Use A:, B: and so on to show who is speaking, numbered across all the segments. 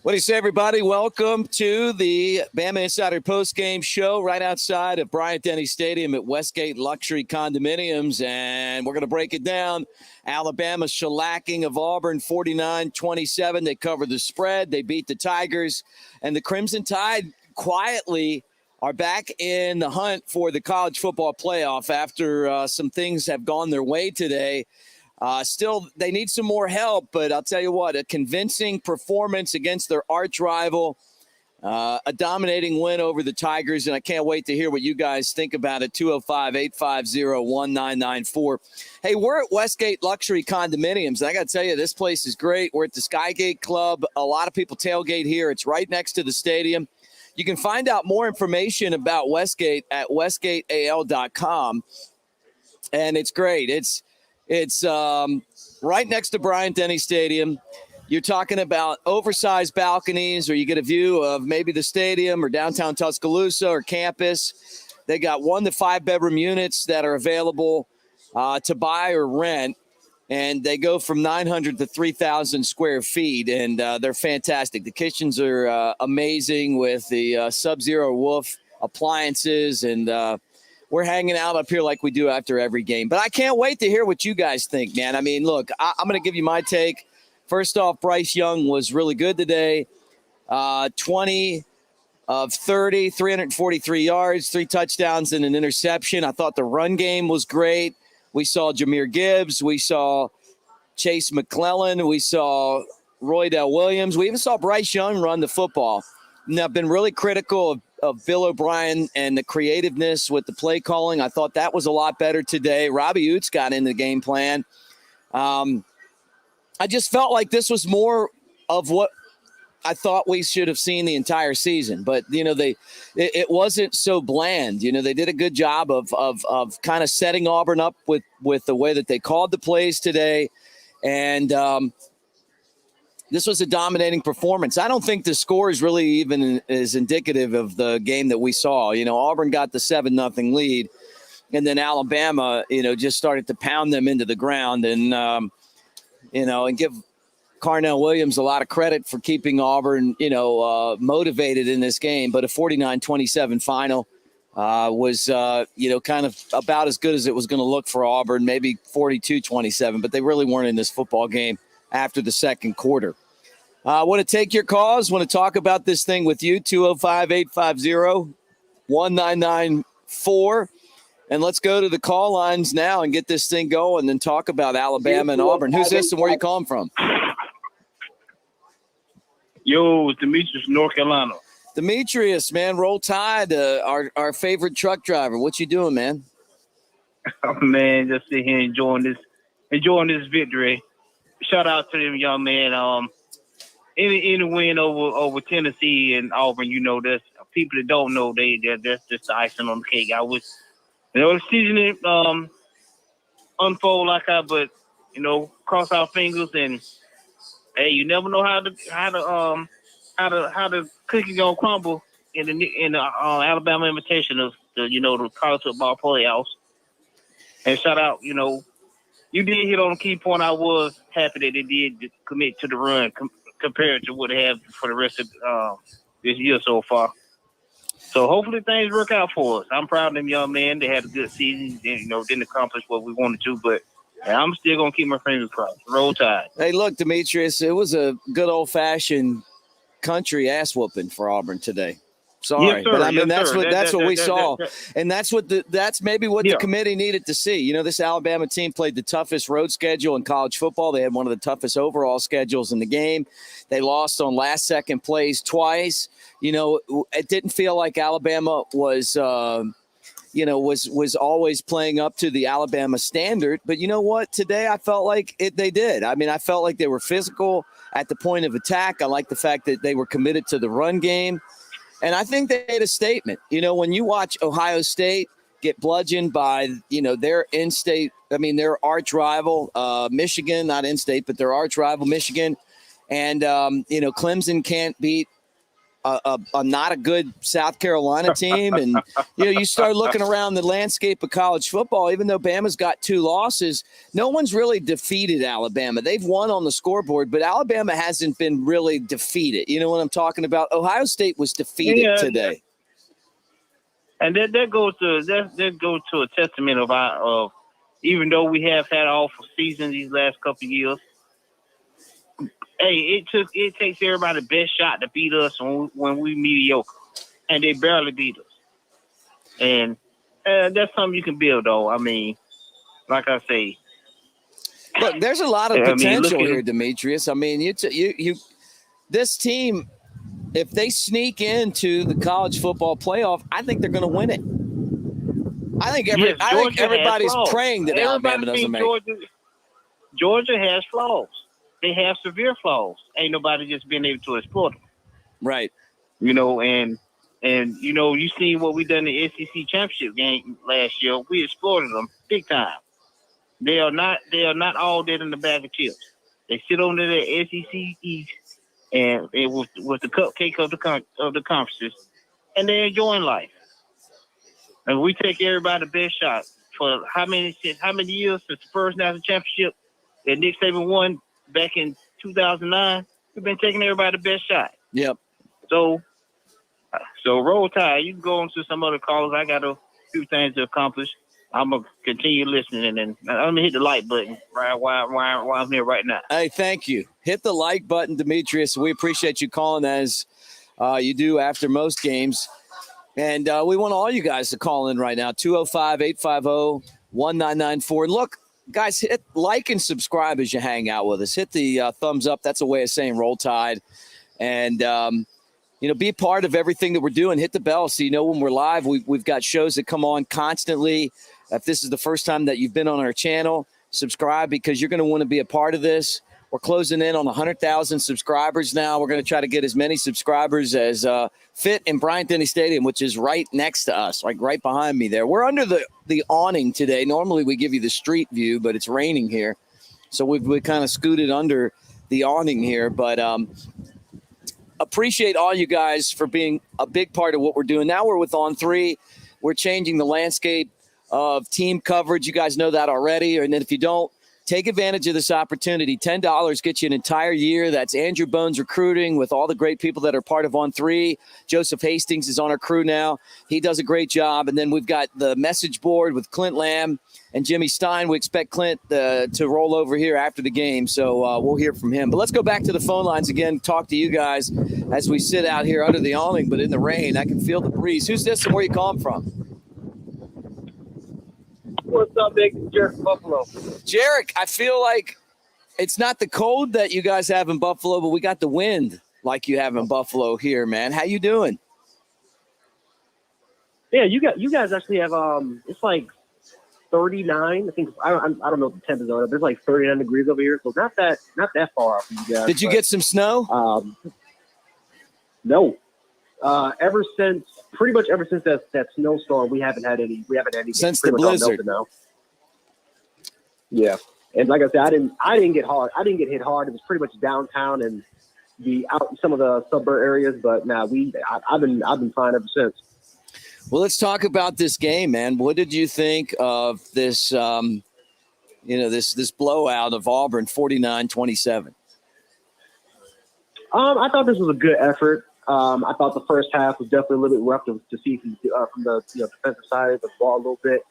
A: What do you say, everybody? Welcome to the Bama Insider postgame show right outside of Bryant-Denny Stadium at Westgate Luxury Condominiums, and we're going to break it down. Alabama shellacking of Auburn 49-27. They covered the spread. They beat the Tigers, and the Crimson Tide quietly are back in the hunt for the college football playoff after some things have gone their way today. Still, they need some more help, but I'll tell you what, a convincing performance against their arch rival, a dominating win over the Tigers, and I can't wait to hear what you guys think about it. 205-850-1994. Hey, we're at Westgate Luxury Condominiums, and I got to tell you, this place is great. We're at the Skygate Club. A lot of people tailgate here. It's right next to the stadium. You can find out more information about Westgate at westgateal.com, and it's great. It's right next to Bryant-Denny Stadium. You're talking about oversized balconies, or you get a view of maybe the stadium or downtown Tuscaloosa or campus. They got 1 to 5 bedroom units that are available to buy or rent, and they go from 900 to 3,000 square feet, and they're fantastic. The kitchens are amazing with the Sub-Zero Wolf appliances, and we're hanging out up here like we do after every game. But I can't wait to hear what you guys think, man. I mean, look, I'm going to give you my take. First off, Bryce Young was really good today. 20 of 30, 343 yards, 3 touchdowns, and an interception. I thought the run game was great. We saw Jahmyr Gibbs. We saw Chase McClellan. We saw Roydell Williams. We even saw Bryce Young run the football. And I've been really critical of Bill O'Brien and the creativeness with the play calling. I thought that was a lot better today. Robbie Oots got in the game plan. I just felt like this was more of what I thought we should have seen the entire season. But, you know, it wasn't so bland. You know, they did a good job of kind of setting Auburn up with the way that they called the plays today. And this was a dominating performance. I don't think the score is really even is indicative of the game that we saw. You know, Auburn got the 7-0 lead, and then Alabama, you know, just started to pound them into the ground. And, you know, and give Carnell Williams a lot of credit for keeping Auburn, you know, motivated in this game. But a 49-27 final was, you know, kind of about as good as it was going to look for Auburn, maybe 42-27. But they really weren't in this football game after the second quarter. I want to take your calls. Want to talk about this thing with you, 205-850-1994. And let's go to the call lines now and get this thing going and talk about Alabama and Auburn. Who's this and where are you calling from?
B: Yo, it's Demetrius, North Carolina.
A: Demetrius, man, roll tide, our favorite truck driver. What you doing, man?
B: Oh, man, just sitting here enjoying this victory. Shout out to them young man. Any win over Tennessee and Auburn, you know, there's people that don't know that's just the icing on the cake. I was, you know, the season unfold like that, but you know, cross our fingers and hey, you never know how the cookie gonna crumble in the Alabama invitation of the college football playoffs. And shout out, you know. You did hit on a key point. I was happy that they did commit to the run compared to what they have for the rest of this year so far. So hopefully things work out for us. I'm proud of them young men. They had a good season. They, didn't accomplish what we wanted to, but I'm still going to keep my fingers crossed. Roll Tide.
A: Hey, look, Demetrius, it was a good old-fashioned country ass-whooping for Auburn today. Sorry,
B: yes,
A: but I mean that's what we saw, and that's maybe what the committee needed to see. You know, this Alabama team played the toughest road schedule in college football. They had one of the toughest overall schedules in the game. They lost on last-second plays twice. You know, it didn't feel like Alabama was always playing up to the Alabama standard. But you know what? Today I felt like they did. I mean, I felt like they were physical at the point of attack. I like the fact that they were committed to the run game. And I think they made a statement. You know, when you watch Ohio State get bludgeoned by, their in-state, their arch rival, Michigan, not in-state, but their arch rival, Michigan. And, Clemson can't beat a not a good South Carolina team. And, you start looking around the landscape of college football, even though Bama's got 2 losses, no one's really defeated Alabama. They've won on the scoreboard, but Alabama hasn't been really defeated. You know what I'm talking about? Ohio State was defeated today.
B: And that goes to a testament of even though we have had awful seasons these last couple of years, hey, it takes everybody the best shot to beat us when we mediocre, and they barely beat us. And that's something you can build, though. I mean, like I say,
A: look, there's a lot of potential here, Demetrius. I mean, you this team, if they sneak into the college football playoff, I think they're going to win it. I think everybody's praying that Alabama doesn't make it.
B: Georgia has flaws. They have severe flaws. Ain't nobody just been able to exploit them.
A: Right.
B: And you seen what we done in the SEC championship game last year. We exploited them big time. They are not all dead in the bag of chips. They sit on the SEC East and it was the cupcake of the conferences, and they're enjoying life. And we take everybody the best shot for how many years since the first national championship that Nick Saban won back in 2009. We've been taking everybody the best shot.
A: Yep.
B: So roll tide. You can go on to some other callers. I got a few things to accomplish. I'm gonna continue listening, and then I'm gonna hit the like button while I'm here right now.
A: Hey, thank you. Hit the like button, Demetrius. We appreciate you calling as you do after most games. And we want all you guys to call in right now, 205-850-1994. And look, guys, hit like and subscribe as you hang out with us. Hit the thumbs up. That's a way of saying roll tide. And, be part of everything that we're doing. Hit the bell so you know when we're live. We've got shows that come on constantly. If this is the first time that you've been on our channel, subscribe because you're going to want to be a part of this. We're closing in on 100,000 subscribers now. We're going to try to get as many subscribers as fit in Bryant-Denny Stadium, which is right next to us, like right behind me there. We're under the awning today. Normally we give you the street view, but it's raining here. So we kind of scooted under the awning here. But appreciate all you guys for being a big part of what we're doing. Now we're with On 3. We're changing the landscape of team coverage. You guys know that already. And then if you don't, take advantage of this opportunity. $10 gets you an entire year. That's Andrew Bones Recruiting with all the great people that are part of On 3. Joseph Hastings is on our crew now. He does a great job. And then we've got the message board with Clint Lamb and Jimmy Stein. We expect Clint to roll over here after the game, so we'll hear from him. But let's go back to the phone lines again, talk to you guys as we sit out here under the awning, but in the rain. I can feel the breeze. Who's this and where you calling from?
C: What's up, Big Jarek from Buffalo?
A: Jarek, I feel like it's not the cold that you guys have in Buffalo, but we got the wind like you have in Buffalo here, man. How you doing?
C: Yeah, you guys actually have it's like 39. I think I don't know what the temp is on it, but it's like 39 degrees over here, so not that far off from you guys.
A: Did you get some snow?
C: No. Pretty much ever since that snowstorm, we haven't had any. We haven't had any
A: since the blizzard.
C: Now. Yeah, and like I said, I didn't get hard. I didn't get hit hard. It was pretty much downtown and some of the suburb areas. But now I've been fine ever since.
A: Well, let's talk about this game, man. What did you think of this? This blowout of Auburn, 49-27.
C: I thought this was a good effort. I thought the first half was definitely a little bit rough to see from the defensive side of the ball a little bit.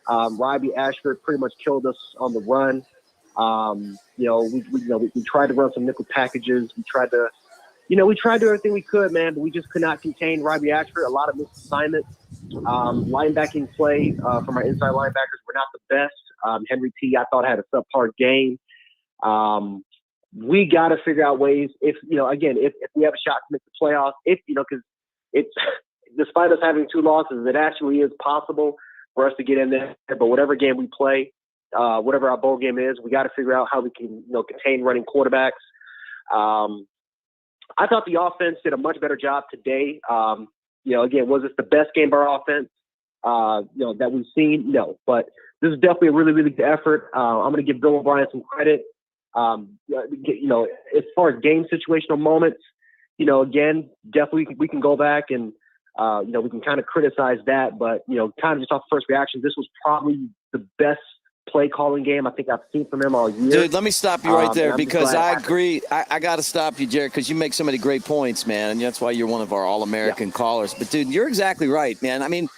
C: Robbie Ashford pretty much killed us on the run. We tried to run some nickel packages. We tried to do everything we could, man, but we just could not contain Robbie Ashford. A lot of missed assignments. Linebacking play from our inside linebackers were not the best. Henry T, I thought, had a subpar game. We got to figure out ways if we have a shot to make the playoffs, because it's despite us having 2 losses, it actually is possible for us to get in there. But whatever game we play, whatever our bowl game is, we got to figure out how we can, contain running quarterbacks. I thought the offense did a much better job today. Again, was this the best game of our offense, that we've seen? No, but this is definitely a really, really good effort. I'm going to give Bill O'Brien some credit. As far as game situational moments, again, definitely we can go back and, we can kind of criticize that, but, kind of just off first reaction, this was probably the best play calling game I think I've seen from him all year.
A: Dude, let me stop you right there because I agree. I got to stop you, Jared, because you make so many great points, man, and that's why you're one of our All-American callers. But, dude, you're exactly right, man. I mean,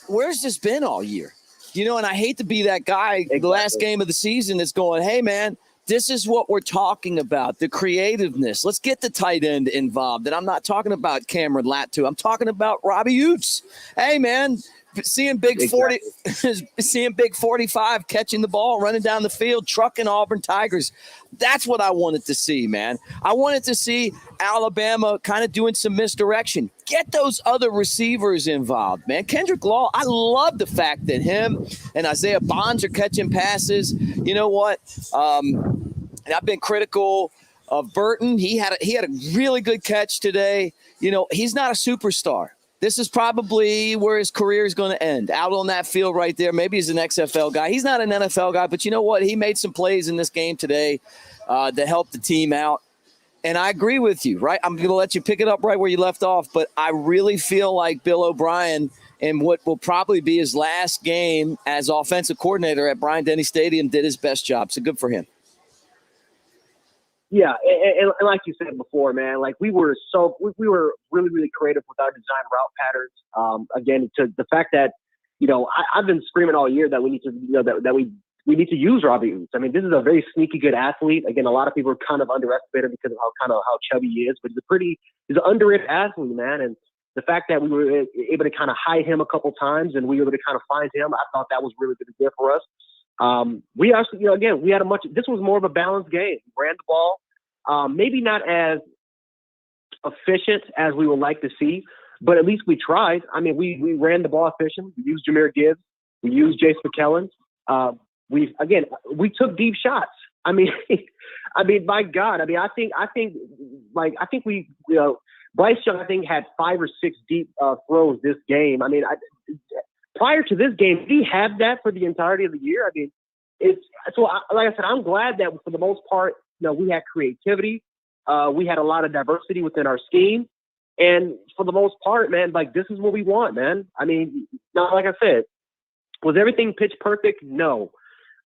A: where's this been all year? And I hate to be that guy, the last game of the season that's going, hey, man, this is what we're talking about, the creativeness. Let's get the tight end involved. And I'm not talking about Cameron Latu. I'm talking about Robbie Utes. Hey, man, seeing Big 45 catching the ball, running down the field, trucking Auburn Tigers. That's what I wanted to see, man. I wanted to see Alabama kind of doing some misdirection. Get those other receivers involved, man. Kendrick Law, I love the fact that him and Isaiah Bonds are catching passes. You know what? And I've been critical of Burton. He had a really good catch today. He's not a superstar. This is probably where his career is going to end, out on that field right there. Maybe he's an XFL guy. He's not an NFL guy, but you know what? He made some plays in this game today that helped the team out. And I agree with you, right? I'm going to let you pick it up right where you left off, but I really feel like Bill O'Brien in what will probably be his last game as offensive coordinator at Bryant-Denny Stadium did his best job. So good for him.
C: Yeah, and like you said before, man, like we were really, really creative with our design route patterns. Again, to the fact that, I've been screaming all year that we need to, that we need to use Robbie Utes. I mean, this is a very sneaky good athlete. Again, a lot of people are kind of underestimated because of how chubby he is, but he's an underrated athlete, man. And the fact that we were able to kind of hide him a couple times and we were able to kind of find him, I thought that was really good for us. We actually, we had this was more of a balanced game. We ran the ball, maybe not as efficient as we would like to see, but at least we tried. I mean, we ran the ball efficient. We used Jahmyr Gibbs. We used Jace McKellen. We took deep shots. I mean, my God. I think we, Bryce Young, I think, had 5 or 6 deep throws this game. I mean, prior to this game, did he have that for the entirety of the year? I mean, like I said, I'm glad that for the most part, we had creativity. We had a lot of diversity within our scheme. And for the most part, man, like this is what we want, man. I mean, now, like I said, was everything pitch perfect? No.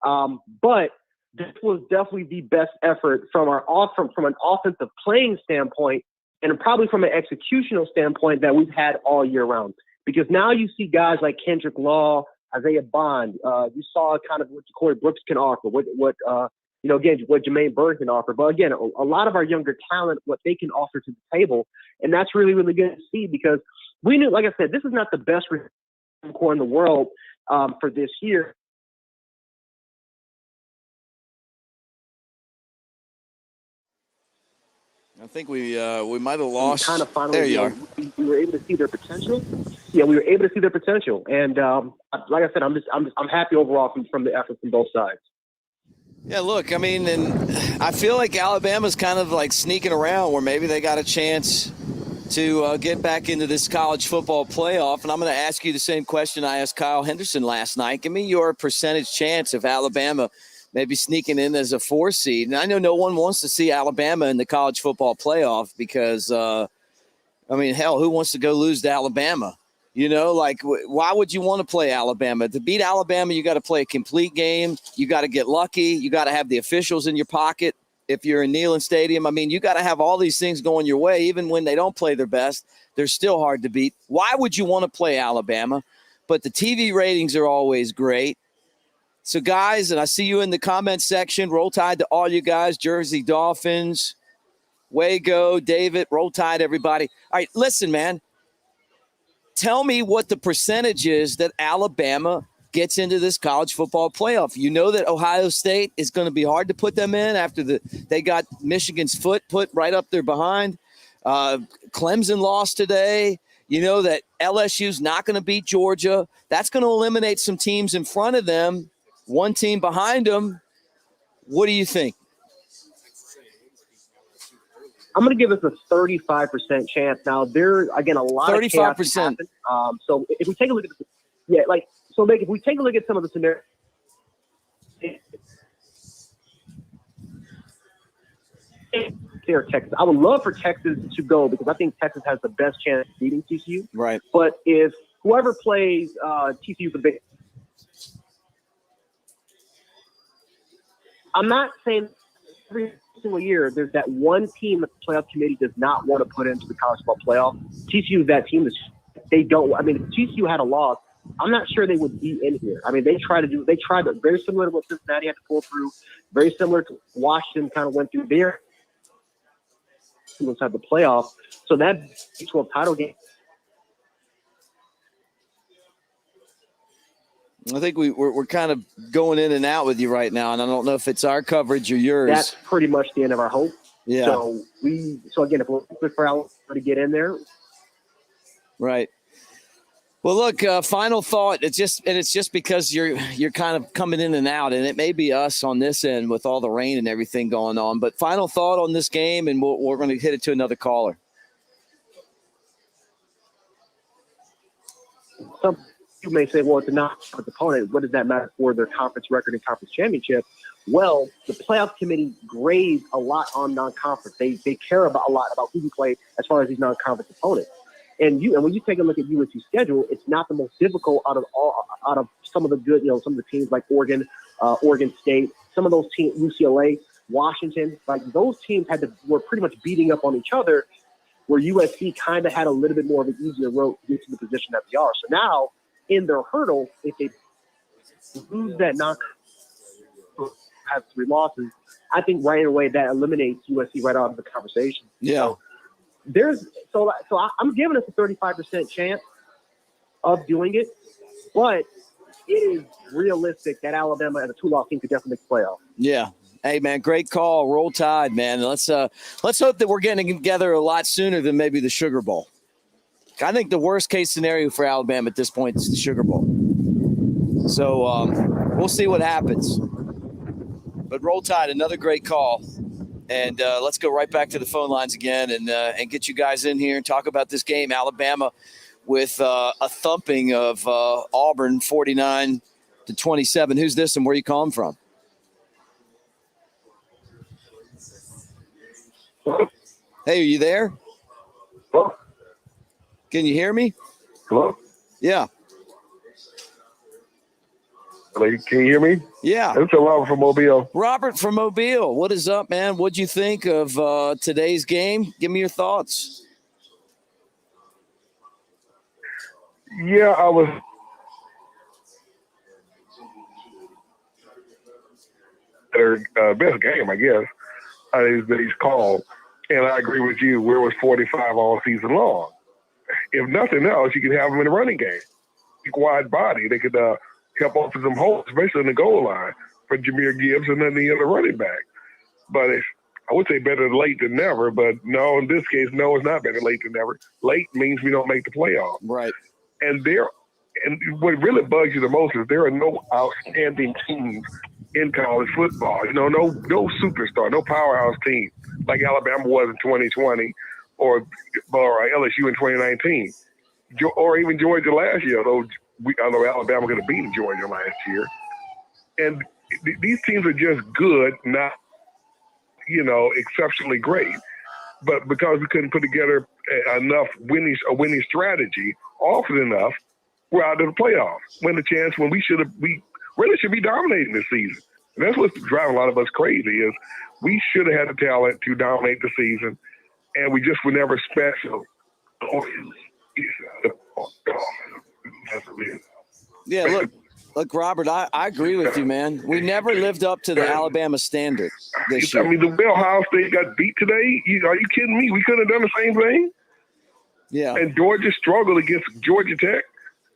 C: But this was definitely the best effort from an offensive playing standpoint and probably from an executional standpoint that we've had all year round. Because now you see guys like Kendrick Law, Isaiah Bond. You saw kind of what Corey Brooks can offer, what Jermaine Burton can offer. But again, a lot of our younger talent, what they can offer to the table. And that's really, really good to see because we knew, like I said, this is not the best core in the world for this year.
A: I think we might have lost.
C: Kind of finally,
A: there you are.
C: We were able to see their potential. Yeah, we were able to see their potential, and like I said, I'm happy overall from the effort from both sides.
A: Yeah, look, I mean, and I feel like Alabama's kind of like sneaking around where maybe they got a chance to get back into this college football playoff. And I'm going to ask you the same question I asked Kyle Henderson last night. Give me your percentage chance of Alabama maybe sneaking in as a 4 seed. And I know no one wants to see Alabama in the college football playoff because, hell, who wants to go lose to Alabama? Why would you want to play Alabama? To beat Alabama, you got to play a complete game. You got to get lucky. You got to have the officials in your pocket. If you're in Neyland Stadium, you got to have all these things going your way. Even when they don't play their best, they're still hard to beat. Why would you want to play Alabama? But the TV ratings are always great. So, guys, and I see you in the comment section. Roll Tide to all you guys. Jersey Dolphins. Way go, David. Roll Tide, everybody. All right, listen, man. Tell me what the percentage is that Alabama gets into this college football playoff. You know that Ohio State is going to be hard to put them in after they got Michigan's foot put right up their behind. Clemson lost today. You know that LSU's not going to beat Georgia. That's going to eliminate some teams in front of them, one team behind them. What do you think?
C: I'm going to give us a 35% chance. Now, there again a lot 35%. Of 35%. So if we take a look at if we take a look at some of the scenarios, or Texas. I would love for Texas to go because I think Texas has the best chance of beating TCU.
A: Right.
C: But if whoever plays TCU for the Big, I'm not saying every single year there's that one team that the playoff committee does not want to put into the college football playoff. TCU is that team that they don't. I mean, if TCU had a loss, I'm not sure they would be in here. I mean, they tried very similar to what Cincinnati had to pull through, very similar to Washington kind of went through there inside the playoff. So that Big 12 title game.
A: I think we're kind of going in and out with you right now, and I don't know if it's our coverage or yours.
C: That's pretty much the end of our hope.
A: Yeah.
C: So again, if we're looking for Alabama to get in there,
A: right. Well, look, final thought. It's just because you're kind of coming in and out, and it may be us on this end with all the rain and everything going on. But final thought on this game, and we're going to hit it to another caller.
C: Some you may say, well, it's a non-conference opponent. What does that matter for their conference record and conference championship? Well, the playoff committee grades a lot on non-conference. They care about a lot about who you play as far as these non-conference opponents. And when you take a look at UNC's schedule, it's not the most difficult out of some of the good, some of the teams like Oregon, Oregon State, some of those teams, UCLA, Washington, like those teams were pretty much beating up on each other, where USC kind of had a little bit more of an easier road to get to the position that they are. So now in their hurdle, if they lose that have 3 losses, I think right away that eliminates USC right out of the conversation.
A: Yeah.
C: So I'm giving us a 35% chance of doing it, but it is realistic that Alabama as a 2-loss team could definitely make the playoff.
A: Yeah. Hey, man, great call. Roll Tide, man. Let's hope that we're getting together a lot sooner than maybe the Sugar Bowl. I think the worst-case scenario for Alabama at this point is the Sugar Bowl. So we'll see what happens. But Roll Tide, another great call. And let's go right back to the phone lines again and get you guys in here and talk about this game. Alabama with a thumping of Auburn, 49-27. Who's this and where you calling from? Hey, are you there?
D: Hello?
A: Can you hear me?
D: Hello?
A: Yeah.
D: Hello, can you hear me?
A: Yeah.
D: It's Robert from Mobile.
A: Robert from Mobile. What is up, man? What'd you think of today's game? Give me your thoughts.
D: Yeah, I was their best game, I guess, that he's called. And I agree with you. Where was 45 all season long? If nothing else, you could have them in the running game. Big wide body. They could help open some holes, especially in the goal line for Jahmyr Gibbs and then the other running back. But I would say better late than never. But no, in this case, no, it's not better late than never. Late means we don't make the playoff.
A: Right.
D: And what really bugs you the most is there are no outstanding teams in college football. No superstar, no powerhouse team like Alabama was in 2020 or LSU in 2019 or even Georgia last year, although Alabama could have beaten Georgia last year. And these teams are just good, not, exceptionally great. But because we couldn't put together a winning strategy often enough, we're out of the playoffs. When we really should be dominating this season. And that's what's driving a lot of us crazy is we should have had the talent to dominate the season, and we just were never special.
A: Yeah, look, Robert, I agree with you, man. We never lived up to the Alabama standard this year.
D: I mean, the way Ohio State got beat today, are you kidding me? We couldn't have done the same thing?
A: Yeah.
D: And Georgia struggled against Georgia Tech.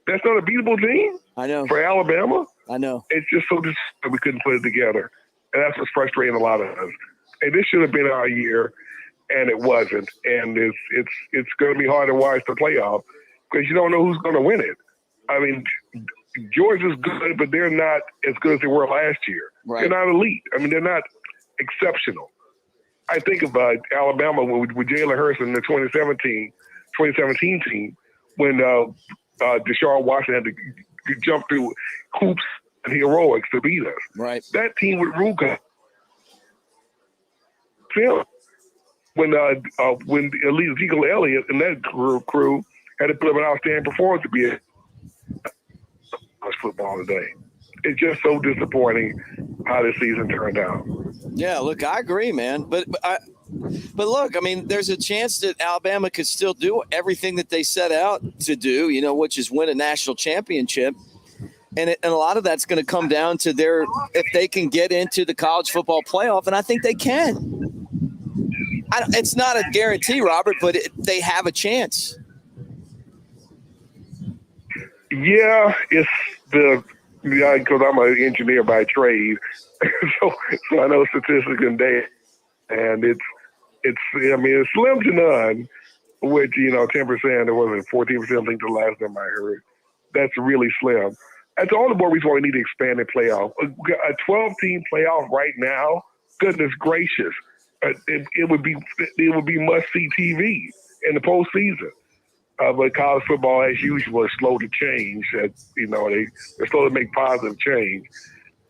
D: That's not a beatable team.
A: I know.
D: For Alabama.
A: I know.
D: It's just so that we couldn't put it together. And that's what's frustrating a lot of us. And this should have been our year, and it wasn't. And it's going to be hard to watch the playoff because you don't know who's going to win it. I mean, Georgia's good, but they're not as good as they were last year.
A: Right.
D: They're not elite. I mean, they're not exceptional. I think about Alabama with Jalen Hurts in the 2017 team when Deshaun Watson had to jump through hoops and heroics to beat us.
A: Right.
D: That team with Ruka, when Ezekiel Elliott and that crew had to put up an outstanding performance to be a college football today. It's just so disappointing how this season turned out.
A: Yeah, look, I agree, man. But look, I mean, there's a chance that Alabama could still do everything that they set out to do, which is win a national championship. And a lot of that's going to come down to if they can get into the college football playoff, and I think they can. It's not a guarantee, Robert, but they have a chance.
D: Yeah, it's because I'm an engineer by trade, so I know statistics and data, and it's slim to none. Which 10%, there wasn't 14%. I think the last time I heard. That's really slim. That's all the more reason why we need to expand the playoff. A 12-team playoff right now, goodness gracious, it would be must-see TV in the postseason. But college football, as usual, is slow to change. They're slow to make positive change.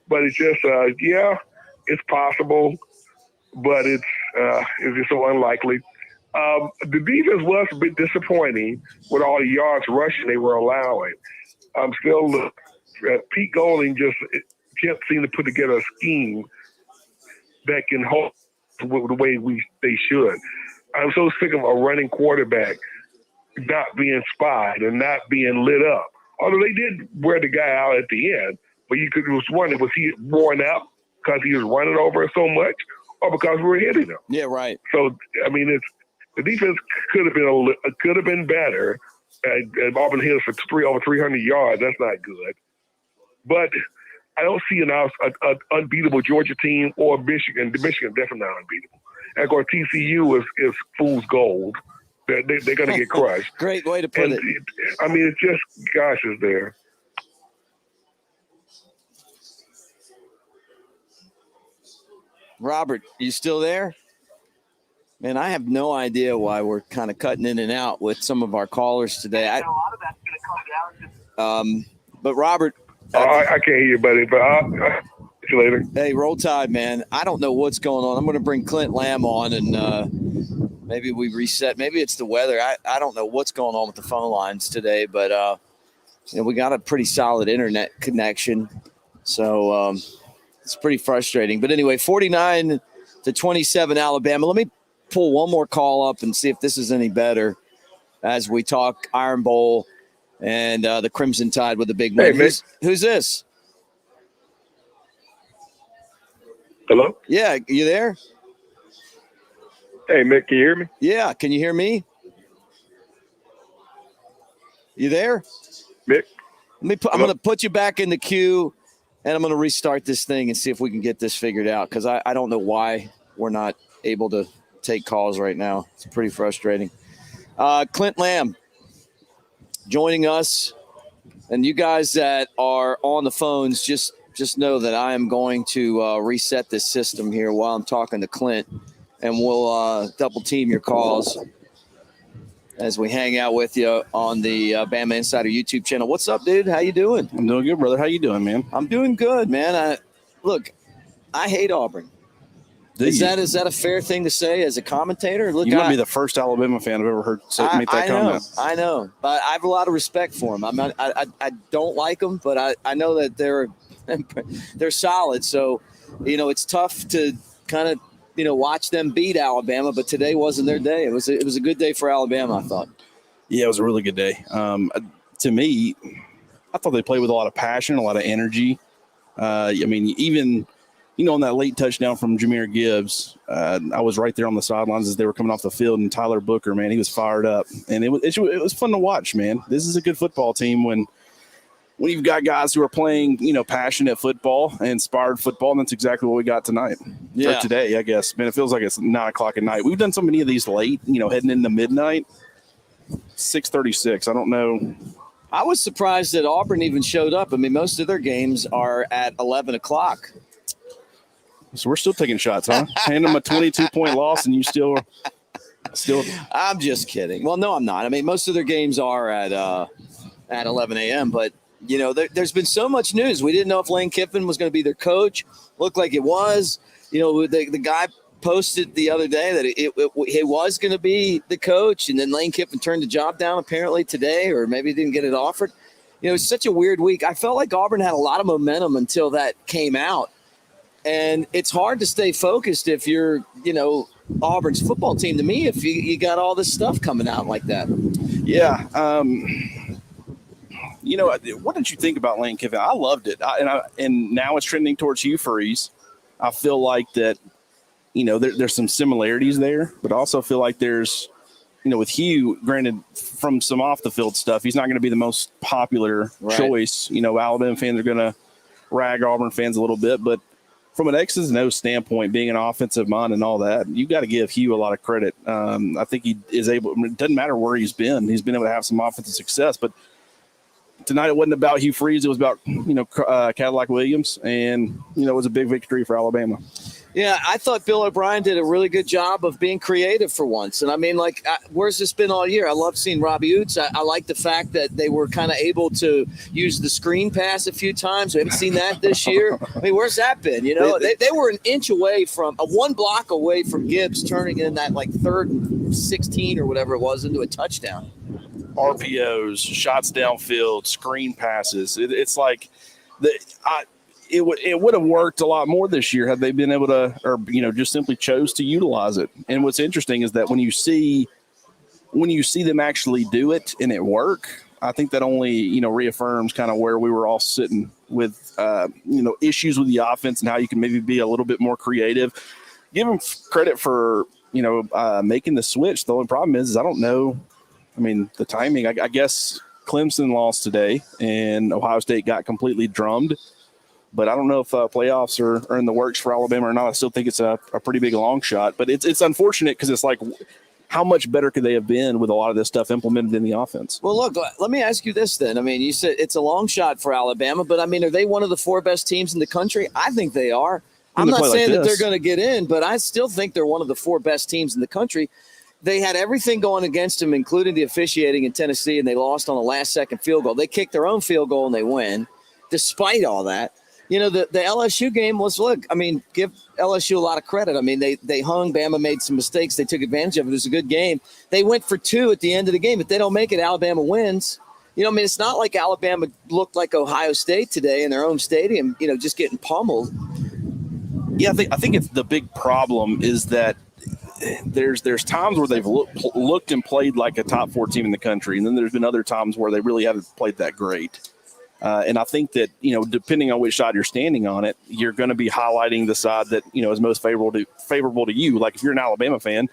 D: But it's just, it's possible, but it's just so unlikely. The defense was a bit disappointing with all the yards rushing they were allowing. Pete Golding just can't seem to put together a scheme that can hold the way they should. I'm so sick of a running quarterback not being spied and not being lit up. Although they did wear the guy out at the end, but you was wondering, was he worn out because he was running over so much or because we were hitting him?
A: Yeah, right.
D: So, I mean, the defense could have been better. Auburn hit us for over 300 yards. That's not good. But I don't see an unbeatable Georgia team or Michigan. Michigan definitely not unbeatable. And of course, TCU is fool's gold. They're going to get crushed.
A: Great way to put it.
D: It's just, gosh, is there.
A: Robert, you still there? Man, I have no idea why we're kind of cutting in and out with some of our callers today.
B: A lot of that's going to come down to.
A: But Robert.
D: I can't hear you, buddy, but I'll see you later.
A: Hey, roll tide, man. I don't know what's going on. I'm going to bring Clint Lamb on, and maybe we reset. Maybe it's the weather. I don't know what's going on with the phone lines today, but we got a pretty solid internet connection. So it's pretty frustrating. But anyway, 49-27 Alabama. Let me pull one more call up and see if this is any better as we talk Iron Bowl and the Crimson Tide with a big win.
D: Hey,
A: who's this?
D: Hello?
A: Yeah, you there?
D: Hey, Mick, can you hear me?
A: Yeah, can you hear me? You there?
D: Mick?
A: I'm going to put you back in the queue, and I'm going to restart this thing and see if we can get this figured out, because I don't know why we're not able to take calls right now. It's pretty frustrating. Clint Lamb joining us, and you guys that are on the phones, just know that I am going to reset this system here while I'm talking to Clint, and we'll double team your calls as we hang out with you on the Bama Insider YouTube channel. What's up, dude? How you doing?
E: I'm doing good, brother. How you doing, man?
A: I'm doing good, man. I hate Auburn. Is that a fair thing to say as a commentator? Look,
E: you might be the first Alabama fan I've ever heard make that comment.
A: I know, but I have a lot of respect for them. I don't like them, but I know that they're solid. So, it's tough to kind of watch them beat Alabama. But today wasn't their day. It was a good day for Alabama, I thought.
E: Yeah, it was a really good day. To me, I thought they played with a lot of passion, a lot of energy. Even on that late touchdown from Jahmyr Gibbs, I was right there on the sidelines as they were coming off the field, and Tyler Booker, man, he was fired up, and it was fun to watch, man. This is a good football team when you've got guys who are playing, passionate football and inspired football, and that's exactly what we got tonight.
A: Yeah.
E: Or today, I guess. Man, it feels like it's 9 o'clock at night. We've done so many of these late, heading into midnight. 6:36. I don't know.
A: I was surprised that Auburn even showed up. I mean, most of their games are at 11 o'clock.
E: So we're still taking shots, huh? Hand them a 22-point loss, and you still.
A: I'm just kidding. Well, no, I'm not. I mean, most of their games are at 11 a.m., but there's been so much news. We didn't know if Lane Kiffin was going to be their coach. Looked like it was. The guy posted the other day that it was going to be the coach, and then Lane Kiffin turned the job down apparently today, or maybe didn't get it offered. It's such a weird week. I felt like Auburn had a lot of momentum until that came out. And it's hard to stay focused if you're, Auburn's football team to me, if you got all this stuff coming out like that.
E: Yeah. What did you think about Lane Kiffin? I loved it. And now it's trending towards Hugh Freeze. I feel like that, there's some similarities there, but I also feel like there's, with Hugh, granted, from some off the field stuff, he's not going to be the most popular choice. Alabama fans are going to rag Auburn fans a little bit, but from an X's and O's standpoint, being an offensive mind and all that, you got to give Hugh a lot of credit. I think he is able. It doesn't matter where he's been able to have some offensive success. But tonight it wasn't about Hugh Freeze. It was about Cadillac Williams, and it was a big victory for Alabama.
A: Yeah, I thought Bill O'Brien did a really good job of being creative for once. And I mean, where's this been all year? I love seeing Robbie Oots. I like the fact that they were kind of able to use the screen pass a few times. We haven't seen that this year. I mean, where's that been? They were an inch away from one block away from Gibbs turning in that 3rd and 16 or whatever it was into a touchdown.
E: RPOs, shots downfield, screen passes. It's like it would have worked a lot more this year had they been able to, or just simply chose to utilize it. And what's interesting is that when you see them actually do it and it work, I think that only reaffirms kind of where we were all sitting with issues with the offense and how you can maybe be a little bit more creative. Give them credit for making the switch. The only problem is I don't know. I mean, the timing. I guess Clemson lost today and Ohio State got completely drummed. But I don't know if playoffs are in the works for Alabama or not. I still think it's a pretty big long shot. But it's unfortunate because it's like, how much better could they have been with a lot of this stuff implemented in the offense?
A: Well, look, let me ask you this then. I mean, you said it's a long shot for Alabama, but I mean, are they one of the 4 best teams in the country? I think they are. I'm not saying that they're going to get in, but I still think they're one of the 4 best teams in the country. They had everything going against them, including the officiating in Tennessee, and they lost on a last-second field goal. They kicked their own field goal, and they win, despite all that. The LSU game was, give LSU a lot of credit. I mean, they hung. Bama made some mistakes. They took advantage of it. It was a good game. They went for 2 at the end of the game. If they don't make it, Alabama wins. It's not like Alabama looked like Ohio State today in their own stadium, just getting pummeled.
E: Yeah, I think it's the big problem is that there's times where they've looked and played like a top 4 team in the country, and then there's been other times where they really haven't played that great. And I think that, depending on which side you're standing on it, you're going to be highlighting the side that, is most favorable to you. Like if you're an Alabama fan,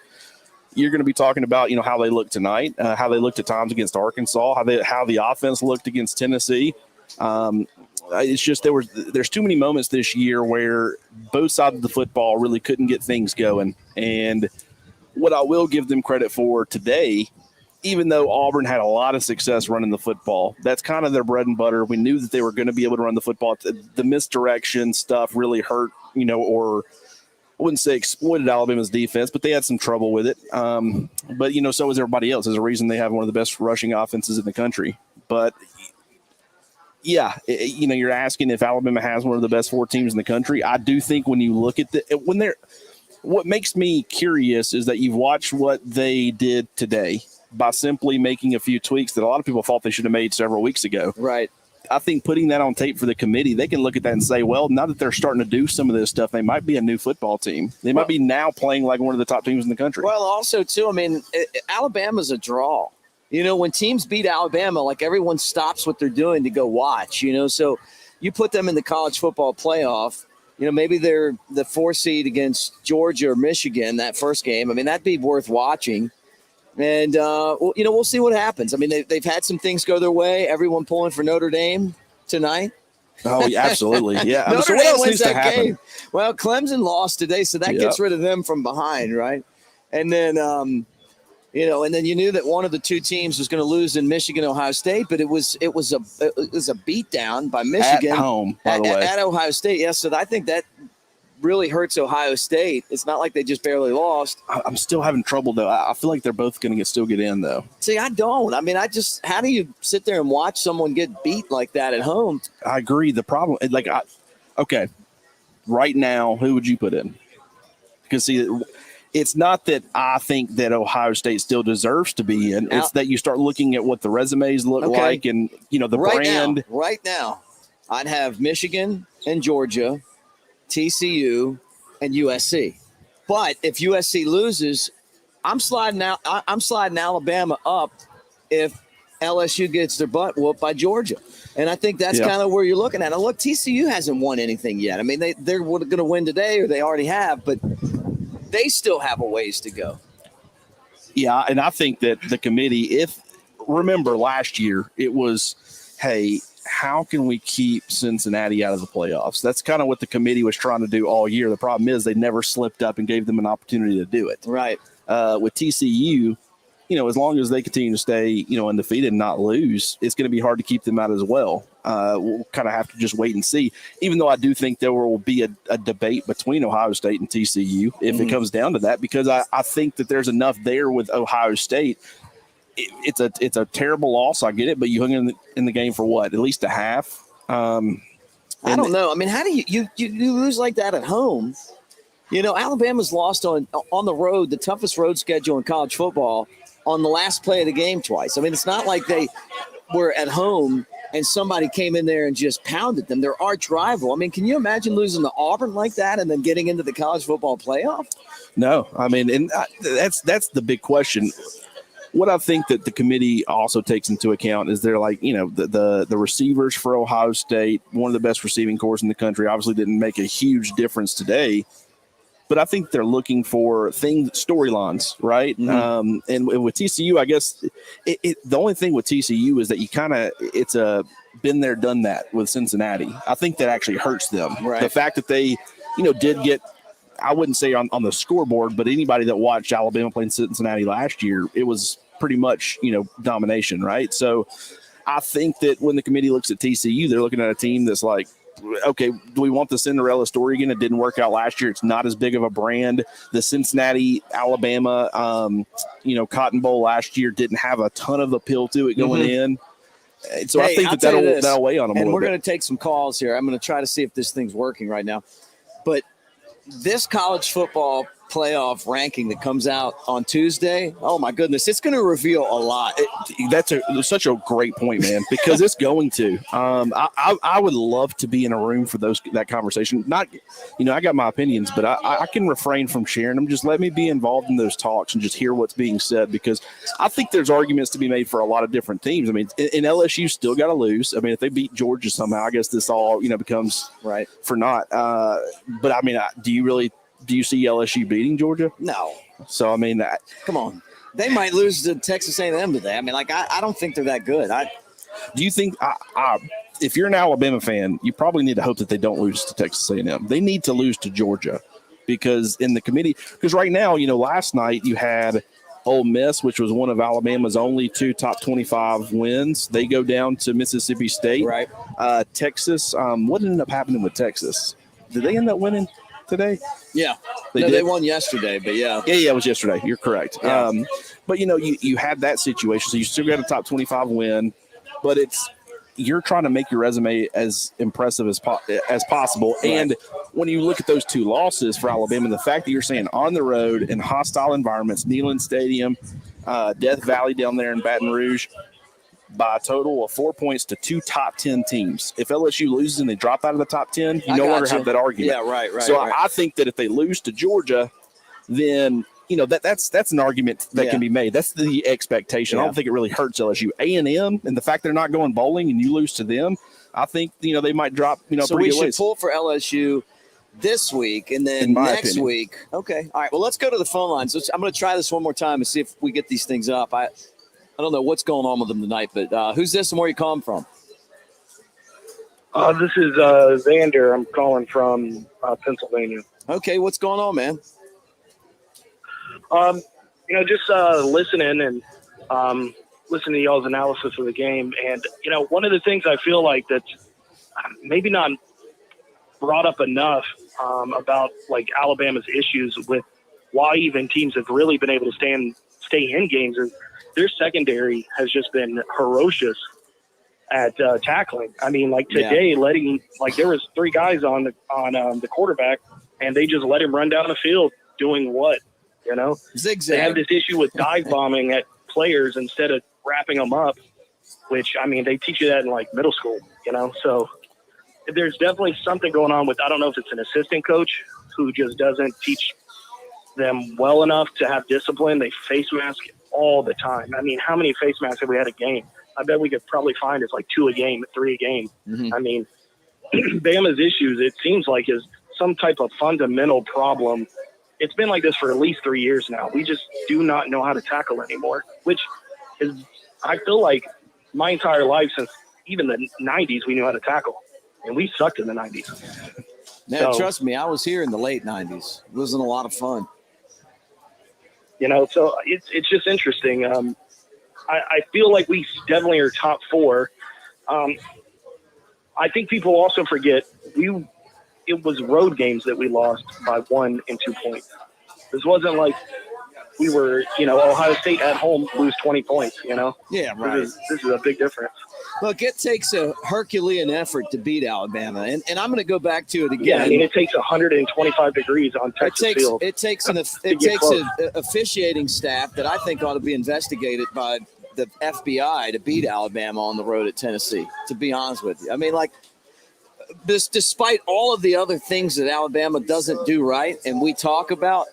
E: you're going to be talking about, how they looked tonight, how they looked at times against Arkansas, how the offense looked against Tennessee. It's just there's too many moments this year where both sides of the football really couldn't get things going. And what I will give them credit for today, even though Auburn had a lot of success running the football, that's kind of their bread and butter. We knew that they were going to be able to run the football. The misdirection stuff really hurt, or I wouldn't say exploited Alabama's defense, but they had some trouble with it. But so is everybody else. There's a reason they have one of the best rushing offenses in the country. But yeah, you're asking if Alabama has one of the best 4 teams in the country. I do think when you look at what makes me curious is that you've watched what they did today by simply making a few tweaks that a lot of people thought they should have made several weeks ago.
A: Right.
E: I think putting that on tape for the committee, they can look at that and say, well, now that they're starting to do some of this stuff, they might be a new football team. They might be now playing like one of the top teams in the country.
A: Well, also, too, Alabama's a draw. When teams beat Alabama, everyone stops what they're doing to go watch, So you put them in the college football playoff, maybe they're the 4 seed against Georgia or Michigan, that first game. That'd be worth watching. And, we'll see what happens. They've had some things go their way. Everyone pulling for Notre Dame tonight.
E: Oh, yeah, absolutely. Yeah.
A: Notre Dame wins that game. Well, Clemson lost today, so that gets rid of them from behind, right? And then, and then you knew that one of the 2 teams was going to lose in Michigan, Ohio State, but it was a beatdown by Michigan
E: at home, by the way,
A: at Ohio State. Yes, so I think that really hurts Ohio State. It's not like they just barely lost.
E: I'm still having trouble, though. I feel like they're both going to still get in, though.
A: See, I don't. How do you sit there and watch someone get beat like that at home?
E: I agree. The problem, okay, right now, who would you put in? Because, see, it's not that I think that Ohio State still deserves to be in. It's that you start looking at what the resumes look like and, the brand.
A: Right now, I'd have Michigan and Georgia, TCU, and USC. But if USC loses, I'm sliding Alabama up if LSU gets their butt whooped by Georgia. And I think that's kind of where you're looking at. And look, TCU hasn't won anything yet. I mean, they're going to win today, or they already have, but they still have a ways to go.
E: Yeah, and I think that the committee, remember last year, it was, hey, how can we keep Cincinnati out of the playoffs? That's kind of what the committee was trying to do all year. The problem is they never slipped up and gave them an opportunity to do it.
A: Right.
E: With TCU, as long as they continue to stay, undefeated and not lose, it's going to be hard to keep them out as well. We'll kind of have to just wait and see, even though I do think there will be a debate between Ohio State and TCU if it comes down to that, because I think that there's enough there with Ohio State. It's a terrible loss. I get it, but you hung in the game for what? At least a half.
A: I don't know. I mean, how do you lose like that at home? Alabama's lost on the road, the toughest road schedule in college football, on the last play of the game twice. I mean, it's not like they were at home and somebody came in there and just pounded them. They're arch rival. I mean, can you imagine losing to Auburn like that and then getting into the college football playoff?
E: No, I mean, and that's the big question. What I think that the committee also takes into account is they're like, the receivers for Ohio State, one of the best receiving corps in the country, obviously didn't make a huge difference today. But I think they're looking for storylines, right? Mm-hmm. And with TCU, I guess the only thing with TCU is that it's a been there, done that with Cincinnati. I think that actually hurts them.
A: Right.
E: The fact that they, did get, I wouldn't say on the scoreboard, but anybody that watched Alabama playing Cincinnati last year, it was pretty much, domination, right? So I think that when the committee looks at TCU, they're looking at a team that's like, okay, do we want the Cinderella story again? It didn't work out last year. It's not as big of a brand. The Cincinnati, Alabama, Cotton Bowl last year didn't have a ton of appeal to it going in. So I think that'll weigh on them a little bit.
A: And we're going to take some calls here. I'm going to try to see if this thing's working right now. But this college football playoff ranking that comes out on Tuesday, oh my goodness, it's going to reveal a lot.
E: That's such a great point, man, because it's going to. I would love to be in a room for that conversation. Not, I got my opinions, but I can refrain from sharing them. Just let me be involved in those talks and just hear what's being said, because I think there's arguments to be made for a lot of different teams. I mean, and LSU still got to lose. I mean, if they beat Georgia somehow, I guess this all becomes
A: right for
E: naught. But I mean, do you see LSU beating Georgia?
A: No.
E: So, I mean,
A: come on. They might lose to Texas A&M today. I mean, I don't think they're that good.
E: Do you think if you're an Alabama fan, you probably need to hope that they don't lose to Texas A&M. They need to lose to Georgia because right now, last night you had Ole Miss, which was one of Alabama's only 2 top 25 wins. They go down to Mississippi State.
A: Right.
E: Texas, what ended up happening with Texas? Did they end up winning today?
A: Yeah. They won yesterday, but yeah.
E: Yeah, it was yesterday. You're correct.
A: Yeah.
E: But, you had that situation. So you still got a top 25 win, but you're trying to make your resume as impressive as possible. Right. And when you look at those 2 losses for Alabama, the fact that you're saying on the road in hostile environments, Neyland Stadium, Death Valley down there in Baton Rouge, by a total of 4 points to 2 top 10 teams. If LSU loses and they drop out of the top 10, you no longer have that argument.
A: Yeah, right.
E: So I think that if they lose to Georgia, then that's an argument that can be made. That's the expectation. I don't think it really hurts LSU. A&M and the fact they're not going bowling and you lose to them, I think they might drop.
A: So we should pull for LSU this week and then next week. Okay. All right. Well, let's go to the phone lines. I'm going to try this one more time and see if we get these things up. I don't know what's going on with them tonight, but who's this and where you calling from?
F: This is Xander. I'm calling from Pennsylvania.
A: Okay, what's going on, man?
F: Just listening and listening to y'all's analysis of the game. And, one of the things I feel like that's maybe not brought up enough about, like, Alabama's issues with why even teams have really been able to stay in games is their secondary has just been ferocious at tackling. I mean, like today, there was 3 guys on the quarterback, and they just let him run down the field doing what, you know?
A: Zigzag.
F: They have this issue with dive bombing at players instead of wrapping them up, which, I mean, they teach you that in, like, middle school, you know? So there's definitely something going on with, I don't know if it's an assistant coach who just doesn't teach them well enough to have discipline. They face mask all the time. I mean, how many face masks have we had a game? I bet we could probably find it's like 2 a game, 3 a game.
A: Mm-hmm.
F: I mean, Bama's issues, it seems like, is some type of fundamental problem. It's been like this for at least 3 years now. We just do not know how to tackle anymore, which is, I feel like my entire life since even the 90s, we knew how to tackle, and we sucked in the 90s.
A: Man, trust me, I was here in the late 90s. It wasn't a lot of fun.
F: You know, so it's just interesting. I feel like we definitely are top 4. I think people also forget it was road games that we lost by 1 and 2 points. This wasn't like we were, you know, Ohio State at home lose 20 points, you know?
A: Yeah, right.
F: This is a big difference.
A: Look, it takes a Herculean effort to beat Alabama, and I'm going to go back to it again.
F: Yeah, I mean, it takes 125 degrees on Texas field.
A: It takes an officiating staff that I think ought to be investigated by the FBI to beat Alabama on the road at Tennessee, to be honest with you. I mean, like, this, despite all of the other things that Alabama doesn't do right and we talk about,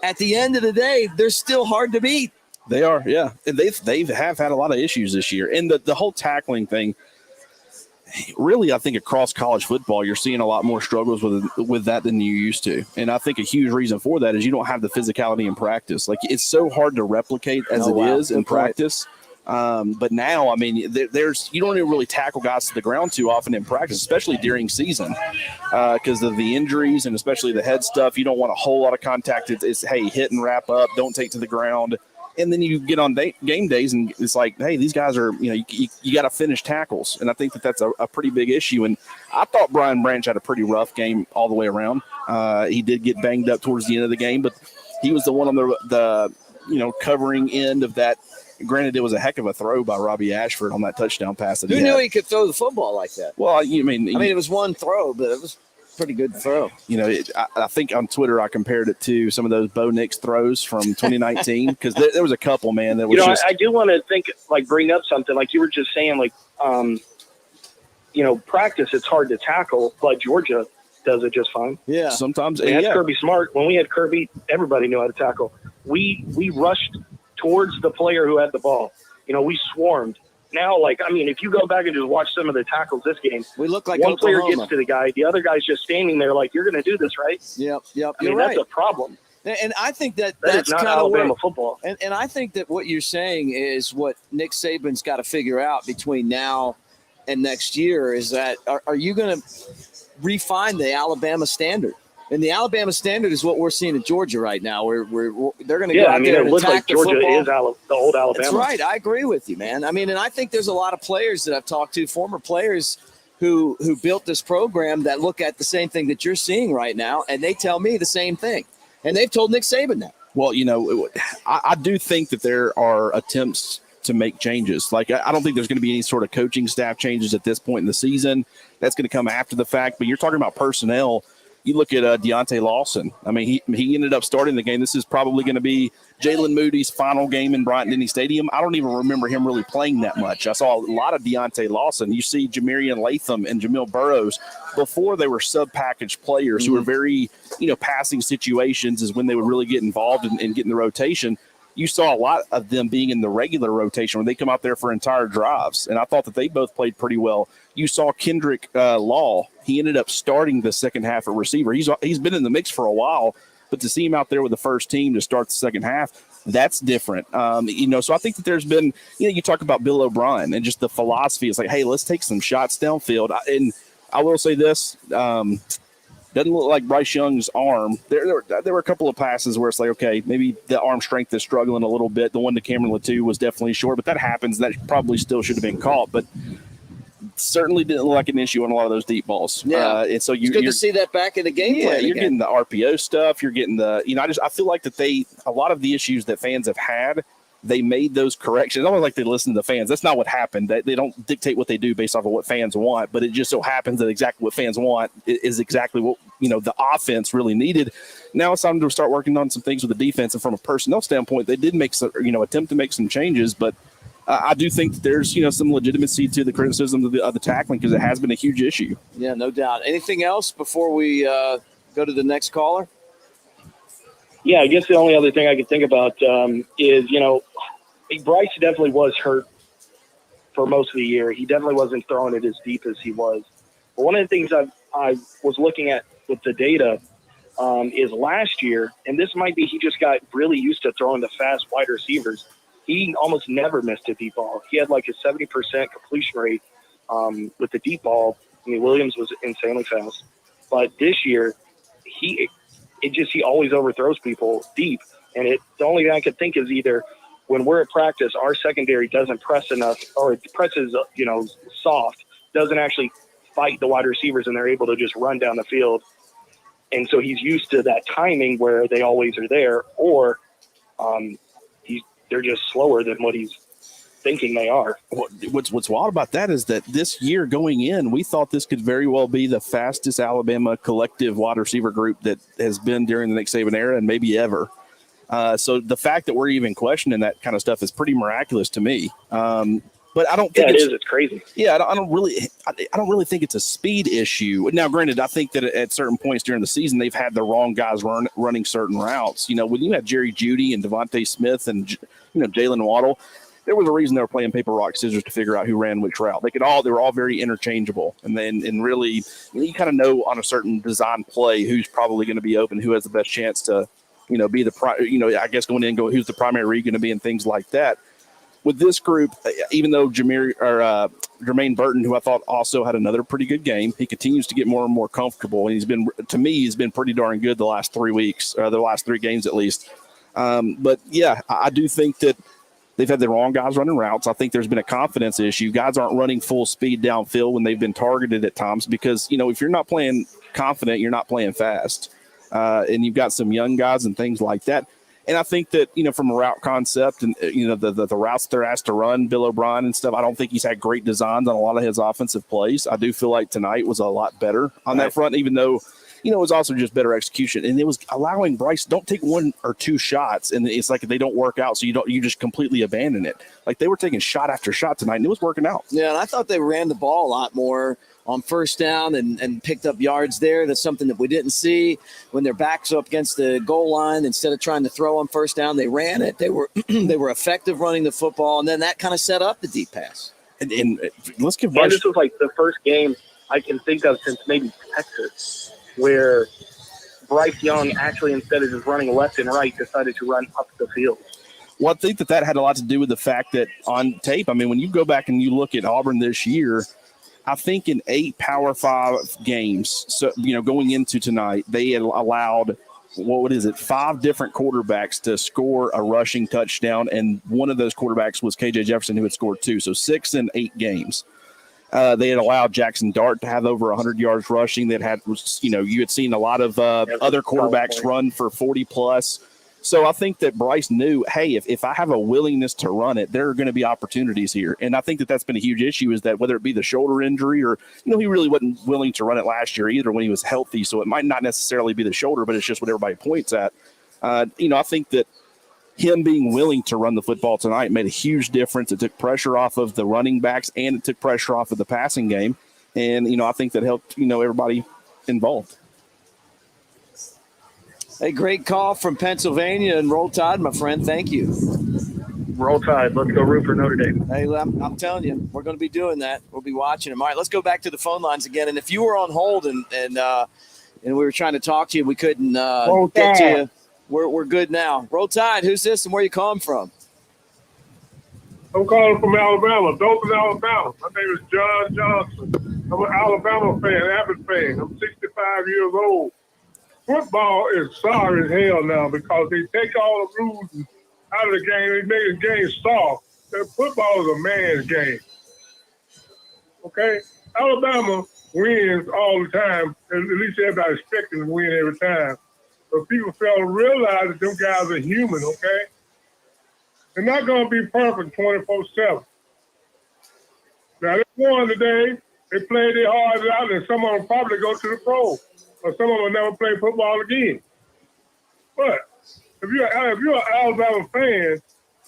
A: at the end of the day, they're still hard to beat.
E: They are, yeah. And they've had a lot of issues this year. And the whole tackling thing, really, I think across college football, you're seeing a lot more struggles with that than you used to. And I think a huge reason for that is you don't have the physicality in practice. Like, it's so hard to replicate as is in practice. But now, I mean, there's you don't even really tackle guys to the ground too often in practice, especially during season, because of the injuries and especially the head stuff. You don't want a whole lot of contact. It's hey, hit and wrap up, don't take to the ground. And then you get on game days and it's like, hey, these guys are, you know, you got to finish tackles. And I think that's a pretty big issue. And I thought Brian Branch had a pretty rough game all the way around. He did get banged up towards the end of the game, but he was the one on the covering end of that. Granted, it was a heck of a throw by Robbie Ashford on that touchdown pass.
A: Who knew he could throw the football like that?
E: Well, I mean,
A: it was one throw, but it was pretty good throw.
E: You know, I think on Twitter I compared it to some of those Bo Nix throws from 2019 because there was a couple, man, that was
F: I do want to bring up something like you were just saying, practice it's hard to tackle, but Georgia does it just fine.
A: Yeah,
E: sometimes.
F: We had Kirby Smart. When we had Kirby, everybody knew how to tackle. We rushed towards the player who had the ball. You know, we swarmed. Now, if you go back and just watch some of the tackles this game,
A: we look like
F: one
A: Oklahoma.
F: player gets to the guy, the other guy's just standing there like, you're going to do this, right?
A: Yep.
F: That's a problem.
A: And I think that's
F: not
A: kind of
F: Alabama football.
A: And I think that what you're saying is what Nick Saban's got to figure out between now and next year is that are you going to refine the Alabama standard? And the Alabama standard is what we're seeing at Georgia right now. They're going to go out there and
F: looks
A: attack
F: like Georgia
A: the
F: is the old Alabama.
A: That's right. I agree with you, man. I mean, and I think there's a lot of players that I've talked to, former players who built this program that look at the same thing that you're seeing right now, and they tell me the same thing. And they've told Nick Saban that.
E: Well, I do think that there are attempts to make changes. Like, I don't think there's going to be any sort of coaching staff changes at this point in the season. That's going to come after the fact. But you're talking about personnel. You look at Deontay Lawson. I mean, he ended up starting the game. This is probably going to be Jalen Moody's final game in Bryant-Denny Stadium. I don't even remember him really playing that much. I saw a lot of Deontay Lawson. You see Jamarian Latham and Jamil Burrows before they were sub-package players who were very, passing situations is when they would really get involved and get in the rotation. You saw a lot of them being in the regular rotation when they come out there for entire drives. And I thought that they both played pretty well. You saw Kendrick Law. He ended up starting the second half at receiver. He's been in the mix for a while, but to see him out there with the first team to start the second half, that's different. So I think that there's been, you talk about Bill O'Brien and just the philosophy. It's like, hey, let's take some shots downfield. And I will say this, doesn't look like Bryce Young's arm. There were a couple of passes where it's like, okay, maybe the arm strength is struggling a little bit. The one to Cameron Latou was definitely short, but that happens. That probably still should have been caught, but certainly didn't look like an issue on a lot of those deep balls.
A: Yeah,
E: and so
A: it's good to see that back in the game.
E: Yeah, you're getting the RPO stuff. You're getting I feel like that a lot of the issues that fans have had they made those corrections. It's almost like they listen to the fans. That's not what happened. They don't dictate what they do based off of what fans want, but it just so happens that exactly what fans want is exactly what, the offense really needed. Now it's time to start working on some things with the defense. And from a personnel standpoint, they did make some, attempt to make some changes, but I do think that there's, some legitimacy to the criticism of the tackling because it has been a huge issue.
A: Yeah, no doubt. Anything else before we go to the next caller?
F: Yeah, I guess the only other thing I could think about is, Bryce definitely was hurt for most of the year. He definitely wasn't throwing it as deep as he was. But one of the things I was looking at with the data is last year, and this might be he just got really used to throwing the fast wide receivers. He almost never missed a deep ball. He had like a 70% completion rate with the deep ball. I mean, Williams was insanely fast. But this year, he always overthrows people deep. And the only thing I could think is either when we're at practice, our secondary doesn't press enough, or it presses, soft, doesn't actually fight the wide receivers, and they're able to just run down the field. And so he's used to that timing where they always are there, or they're just slower than what he's thinking they are.
E: What's wild about that is that this year going in, we thought this could very well be the fastest Alabama collective wide receiver group that has been during the Nick Saban era and maybe ever. So the fact that we're even questioning that kind of stuff is pretty miraculous to me. But I don't think
F: it's crazy.
E: Yeah, I don't really think it's a speed issue. Now, granted, I think that at certain points during the season they've had the wrong guys running certain routes. When you had Jerry Jeudy and Devontae Smith and Jalen Waddle, there was a reason they were playing paper rock scissors to figure out who ran which route. They were all very interchangeable, and really you kind of know on a certain design play who's probably going to be open, who has the best chance to be the I guess going in and go who's the primary read going to be and things like that. With this group, even though Jermaine Burton, who I thought also had another pretty good game, he continues to get more and more comfortable, and he's been pretty darn good the last 3 weeks, or the last 3 games at least. But yeah, I do think that they've had the wrong guys running routes. I think there's been a confidence issue. Guys aren't running full speed downfield when they've been targeted at times because, if you're not playing confident, you're not playing fast. And you've got some young guys and things like that. And I think that, from a route concept and, the routes they're asked to run, Bill O'Brien and stuff, I don't think he's had great designs on a lot of his offensive plays. I do feel like tonight was a lot better on that front, even though, it was also just better execution. And it was allowing Bryce, don't take 1 or 2 shots. And it's like they don't work out. So you just completely abandon it. Like they were taking shot after shot tonight and it was working out.
A: Yeah. And I thought they ran the ball a lot more on first down and picked up yards there. That's something that we didn't see when their backs up against the goal line. Instead of trying to throw on first down, they ran it. They were effective running the football, and then that kind of set up the deep pass.
E: And let's give Bryce.
F: This was like the first game I can think of since maybe Texas, where Bryce Young actually, instead of just running left and right, decided to run up the field.
E: Well, I think that had a lot to do with the fact that on tape, when you go back and you look at Auburn this year, I think in 8 Power 5 games, so going into tonight, they had allowed 5 different quarterbacks to score a rushing touchdown, and one of those quarterbacks was KJ Jefferson, who had scored 2. So 6 in 8 games. They had allowed Jackson Dart to have over 100 yards rushing. You had seen a lot of other quarterbacks run for 40 plus. So I think that Bryce knew, hey, if I have a willingness to run it, there are going to be opportunities here. And I think that's been a huge issue is that whether it be the shoulder injury or, he really wasn't willing to run it last year either when he was healthy. So it might not necessarily be the shoulder, but it's just what everybody points at. I think that him being willing to run the football tonight made a huge difference. It took pressure off of the running backs and it took pressure off of the passing game. And, I think that helped, everybody involved.
A: Hey, great call from Pennsylvania, and Roll Tide, my friend. Thank you.
F: Roll Tide. Let's go root for Notre Dame.
A: Hey, I'm telling you, we're going to be doing that. We'll be watching them. All right, let's go back to the phone lines again. And if you were on hold and we were trying to talk to you, we couldn't get to you, we're good now. Roll Tide. Who's this and where you calling from?
G: I'm calling from Alabama, Dothan, Alabama. My name is John Johnson. I'm an Alabama fan, Abbott fan. I'm 65 years old. Football is sorry as hell now because they take all the rules out of the game. They make the game soft. Football is a man's game. Okay? Alabama wins all the time. At least everybody's expecting to win every time. But people fail to realize that them guys are human, okay? They're not going to be perfect 24/7. Now, they won today. They played their hearts out, and some of them probably go to the pro, or some of them will never play football again. But if you're an Alabama fan,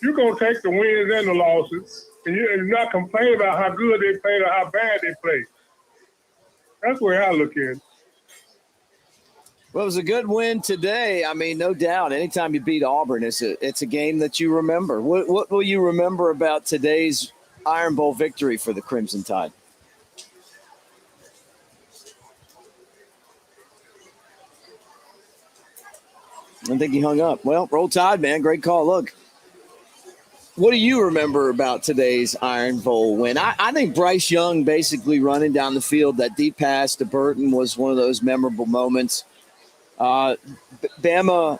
G: you're going to take the wins and the losses, and you're not complain about how good they played or how bad they played. That's the way I look at it.
A: Well, it was a good win today. I mean, no doubt. Anytime you beat Auburn, it's a game that you remember. What will you remember about today's Iron Bowl victory for the Crimson Tide? I think he hung up. Well, roll Tide, man. Great call. Look, what do you remember about today's Iron Bowl win? I think Bryce Young basically running down the field, that deep pass to Burton was one of those memorable moments. Bama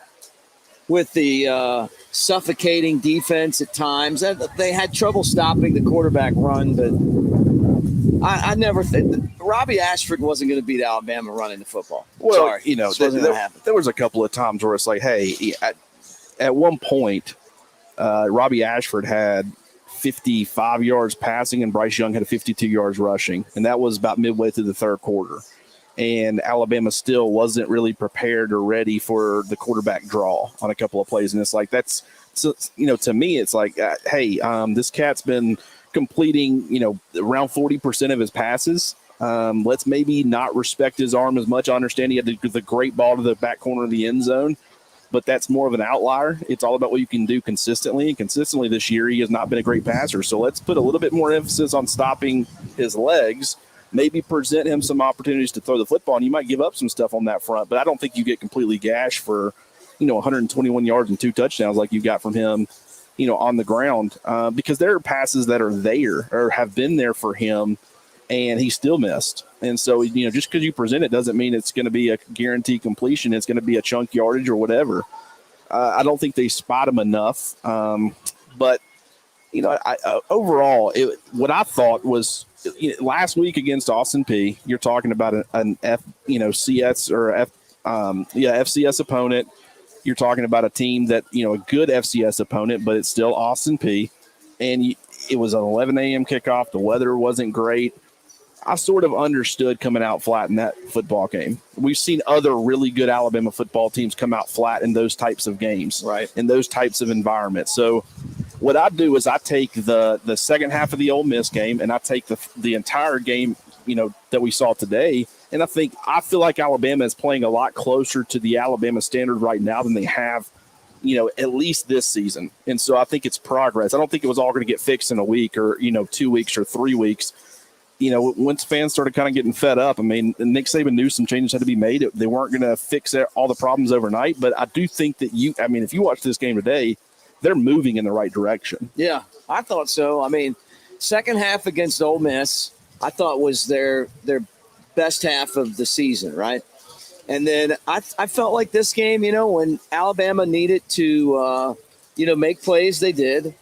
A: with the suffocating defense at times. They had trouble stopping the quarterback run, but I never think Robbie Ashford wasn't going to beat Alabama running the football.
E: Well,
A: Sorry,
E: you know,
A: wasn't going to happen.
E: There was a couple of times where it's like, hey, at one point, Robbie Ashford had 55 yards passing and Bryce Young had 52 yards rushing, and that was about midway through the third quarter. And Alabama still wasn't really prepared or ready for the quarterback draw on a couple of plays. And it's like, to me, it's like, hey, this cat's been completing, around 40% of his passes. Let's maybe not respect his arm as much. I understand he had the great ball to the back corner of the end zone, but that's more of an outlier. It's all about what you can do consistently. And consistently this year, he has not been a great passer. So let's put a little bit more emphasis on stopping his legs, maybe present him some opportunities to throw the football, and you might give up some stuff on that front. But I don't think you get completely gashed for, 121 yards and 2 touchdowns like you got from him, on the ground, because there are passes that are there or have been there for him, and he still missed. And so, just because you present it doesn't mean it's going to be a guaranteed completion. It's going to be a chunk yardage or whatever. I don't think they spot him enough. But, overall, what I thought was last week against Austin Peay, you're talking about an CS or FCS opponent. You're talking about a team that, a good FCS opponent, but it's still Austin Peay. And it was an 11 a.m. kickoff. The weather wasn't great. I sort of understood coming out flat in that football game. We've seen other really good Alabama football teams come out flat in those types of games, right? In those types of environments. So what I do is I take the second half of the Ole Miss game and I take the entire game, that we saw today. And I feel like Alabama is playing a lot closer to the Alabama standard right now than they have, at least this season. And so I think it's progress. I don't think it was all going to get fixed in a week or, 2 weeks or 3 weeks. Once fans started kind of getting fed up, I mean, Nick Saban knew some changes had to be made. They weren't going to fix all the problems overnight. But I do think that if you watch this game today, they're moving in the right direction.
A: Yeah, I thought so. I mean, second half against Ole Miss, I thought was their best half of the season, right? And then I felt like this game, when Alabama needed to, make plays, they did.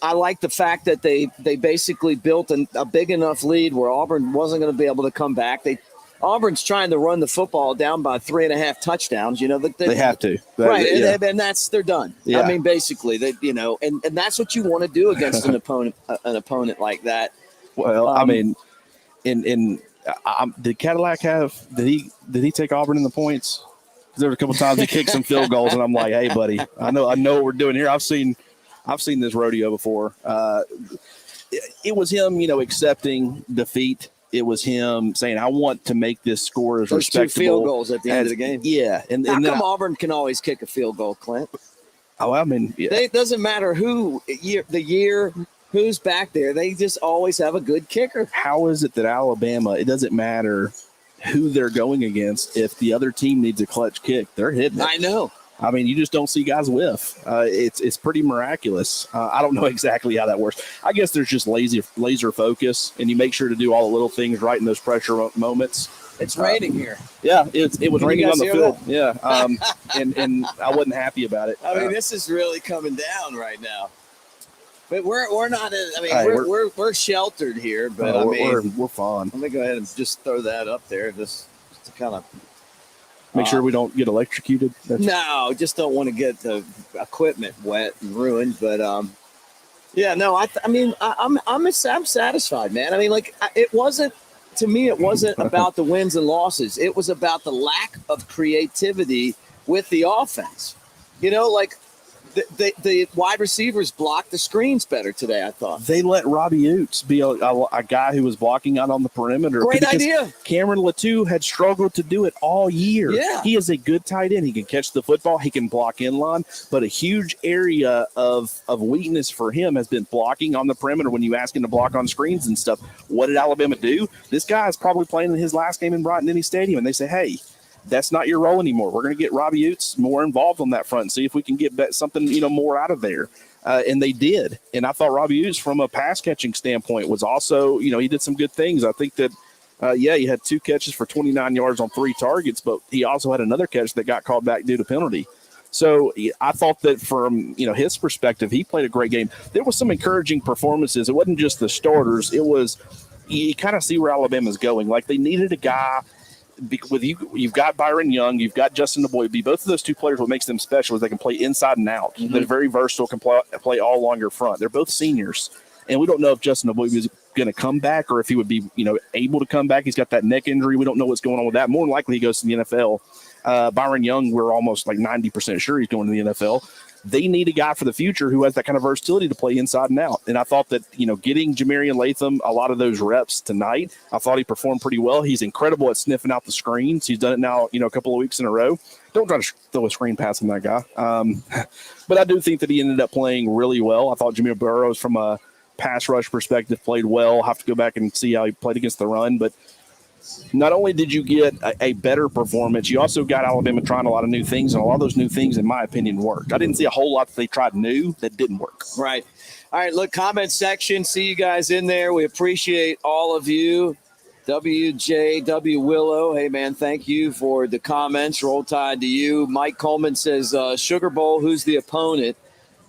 A: I like the fact that they basically built a big enough lead where Auburn wasn't going to be able to come back. Auburn's trying to run the football down by 3.5 touchdowns. They have to, right?
E: Yeah.
A: And they're done. Yeah. I mean, basically, and that's what you want to do against an opponent like that.
E: Well, I mean, did Cadillac did he take Auburn in the points? There were a couple times he kicked some field goals, and I'm like, hey, buddy, I know what we're doing here. I've seen this rodeo before. It was him, accepting defeat. It was him saying, I want to make this score as respectable. 2 field
A: goals at the end of the game.
E: Yeah.
A: And come Auburn can always kick a field goal, Clint?
E: Oh, I mean, yeah.
A: It doesn't matter who's back there. They just always have a good kicker.
E: How is it that Alabama, it doesn't matter who they're going against, if the other team needs a clutch kick, they're hitting it.
A: I know.
E: I mean, you just don't see guys whiff. It's pretty miraculous. I don't know exactly how that works. I guess there's just laser focus, and you make sure to do all the little things right in those pressure moments.
A: It's raining here.
E: Yeah, it was raining on the field. That? Yeah, and I wasn't happy about it.
A: I mean, this is really coming down right now. But we're not. I mean, we're sheltered here. But
E: we're fine.
A: Let me go ahead and just throw that up there, just to kind of.
E: Make sure we don't get electrocuted.
A: No, just don't want to get the equipment wet and ruined. But yeah, no, I'm satisfied, man. I mean, like it wasn't about the wins and losses. It was about the lack of creativity with the offense. You know, like the wide receivers blocked the screens better today, I thought.
E: They let Robbie Oots be a guy who was blocking out on the perimeter.
A: Great idea.
E: Cameron Latou had struggled to do it all year.
A: Yeah.
E: He is a good tight end. He can catch the football. He can block inline. But a huge area of weakness for him has been blocking on the perimeter when you ask him to block on screens and stuff. What did Alabama do? This guy is probably playing in his last game in Bryant-Denny Stadium, and they say, hey, that's not your role anymore. We're going to get Robbie Oots more involved on that front and see if we can get something, more out of there. And they did. And I thought Robbie Oots, from a pass catching standpoint, was also, he did some good things. I think that, he had 2 catches for 29 yards on 3 targets, but he also had another catch that got called back due to penalty. So I thought that from, his perspective, he played a great game. There was some encouraging performances. It wasn't just the starters. It was, you kind of see where Alabama's going. Like, they needed a guy. With you've got Byron Young, you've got Justin DeBoy. Both of those 2 players, what makes them special is they can play inside and out. Mm-hmm. They're very versatile, can play all along your front. They're both seniors, and we don't know if Justin DeBoy is going to come back or if he would be, able to come back. He's got that neck injury. We don't know what's going on with that. More than likely, he goes to the NFL. Byron Young, we're almost like 90% sure he's going to the NFL. They need a guy for the future who has that kind of versatility to play inside and out. And I thought that, getting Jamarian Latham a lot of those reps tonight, I thought he performed pretty well. He's incredible at sniffing out the screens. He's done it now, a couple of weeks in a row. Don't try to throw a screen pass on that guy. But I do think that he ended up playing really well. I thought Jameer Burrows, from a pass rush perspective, played well. I'll have to go back and see how he played against the run. But not only did you get a better performance, you also got Alabama trying a lot of new things, and a lot of those new things, in my opinion, worked. I didn't see a whole lot that they tried new that didn't work.
A: Right. All right, look, comment section. See you guys in there. We appreciate all of you. WJW Willow, hey, man, thank you for the comments. Roll Tide to you. Mike Coleman says, Sugar Bowl, who's the opponent?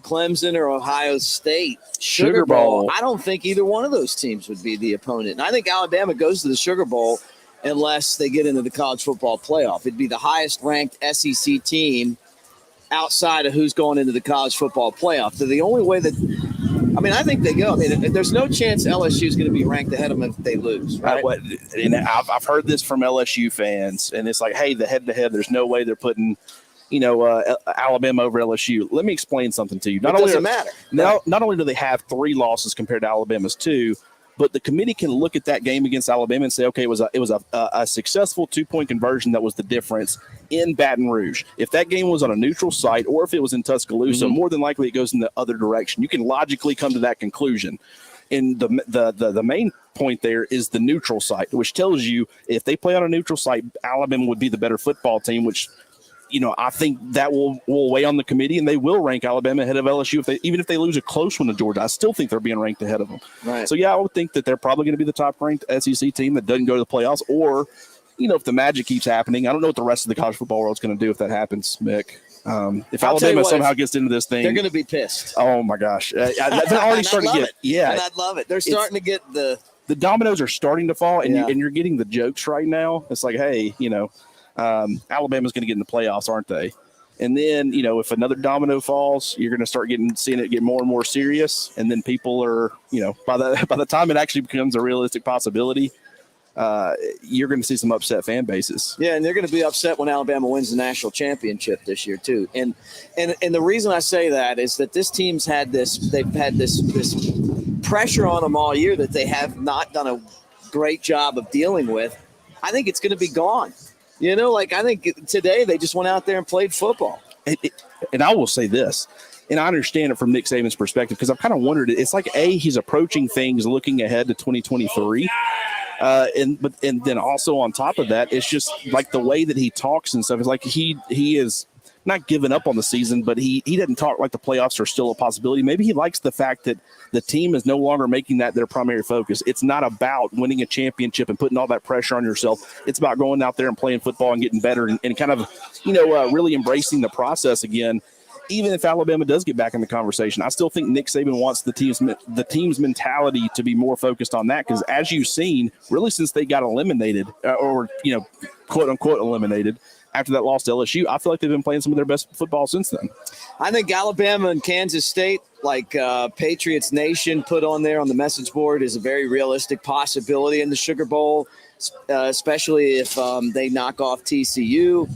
A: Clemson or Ohio State? Sugar Bowl. I don't think either one of those teams would be the opponent. And I think Alabama goes to the Sugar Bowl unless they get into the college football playoff. It'd be the highest ranked SEC team outside of who's going into the college football playoff. So the only way that I think they go. There's no chance LSU is going to be ranked ahead of them if they lose, right?
E: And I've heard this from LSU fans, and it's like, hey, the head-to-head, there's no way they're putting Alabama over LSU. Let me explain something to you.
A: It doesn't matter.
E: Not only do they have 3 losses compared to Alabama's 2, but the committee can look at that game against Alabama and say, okay, it was a successful 2-point conversion that was the difference in Baton Rouge. If that game was on a neutral site or if it was in Tuscaloosa, more than likely it goes in the other direction. You can logically come to that conclusion. And the main point there is the neutral site, which tells you if they play on a neutral site, Alabama would be the better football team, which I think that will weigh on the committee, and they will rank Alabama ahead of LSU even if they lose a close one to Georgia. I still think they're being ranked ahead of them.
A: Right.
E: So, yeah, I would think that they're probably going to be the top-ranked SEC team that doesn't go to the playoffs. Or, if the magic keeps happening, I don't know what the rest of the college football world is going to do if that happens, Mick. If Alabama somehow gets into this thing,
A: they're going to be pissed.
E: Oh, my gosh. They're already starting to get – yeah.
A: And I'd love it. They're starting to get the
E: dominoes are starting to fall, and you're getting the jokes right now. It's like, hey, Alabama's going to get in the playoffs, aren't they? And then, if another domino falls, you're going to start seeing it get more and more serious. And then people are, by the time it actually becomes a realistic possibility, you're going to see some upset fan bases.
A: Yeah, and they're going to be upset when Alabama wins the national championship this year too. And the reason I say that is that this team's had this pressure on them all year that they have not done a great job of dealing with. I think it's going to be gone. I think today they just went out there and played football.
E: And I will say this, and I understand it from Nick Saban's perspective, because I've kind of wondered, it's like, he's approaching things looking ahead to 2023. And then also on top of that, it's just like the way that he talks and stuff. It's like he is not giving up on the season, but he doesn't talk like the playoffs are still a possibility. Maybe he likes the fact that the team is no longer making that their primary focus. It's not about winning a championship and putting all that pressure on yourself. It's about going out there and playing football and getting better and kind of, really embracing the process again. Even if Alabama does get back in the conversation, I still think Nick Saban wants the team's mentality to be more focused on that, because as you've seen, really since they got eliminated quote unquote eliminated, after that loss to LSU, I feel like they've been playing some of their best football since then.
A: I think Alabama and Kansas State, like Patriots Nation put on there on the message board, is a very realistic possibility in the Sugar Bowl, especially if they knock off TCU.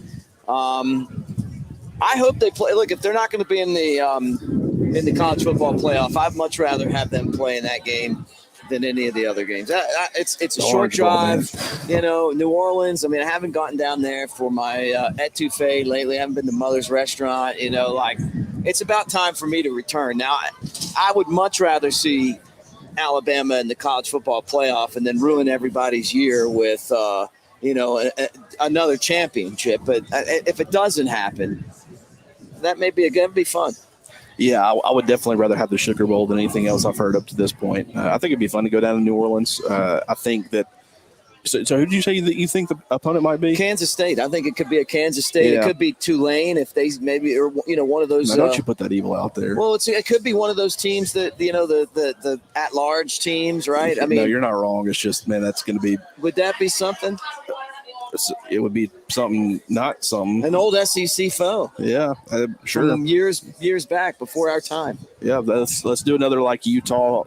A: I hope they play. Look, if they're not going to be in the college football playoff, I'd much rather have them play in that game than any of the other games. It's a short drive, New Orleans. I mean, I haven't gotten down there for my etouffee lately. I haven't been to Mother's Restaurant. It's about time for me to return. Now, I would much rather see Alabama in the college football playoff and then ruin everybody's year with, another championship. But if it doesn't happen, that may be going to be fun.
E: Yeah, I would definitely rather have the Sugar Bowl than anything else I've heard up to this point. I think it'd be fun to go down to New Orleans. I think that – so who did you say that you think the opponent might be?
A: Kansas State. I think it could be a Kansas State. Yeah. It could be Tulane if they maybe – or, one of those –
E: don't you put that evil out there.
A: Well, it could be one of those teams that, the at-large teams, right? I mean –
E: no, you're not wrong. It's just, man, that's going to be –
A: would that be something?
E: It would be something, not something.
A: An old SEC foe.
E: Yeah, sure.
A: From years back, before our time.
E: Yeah, let's do another like Utah.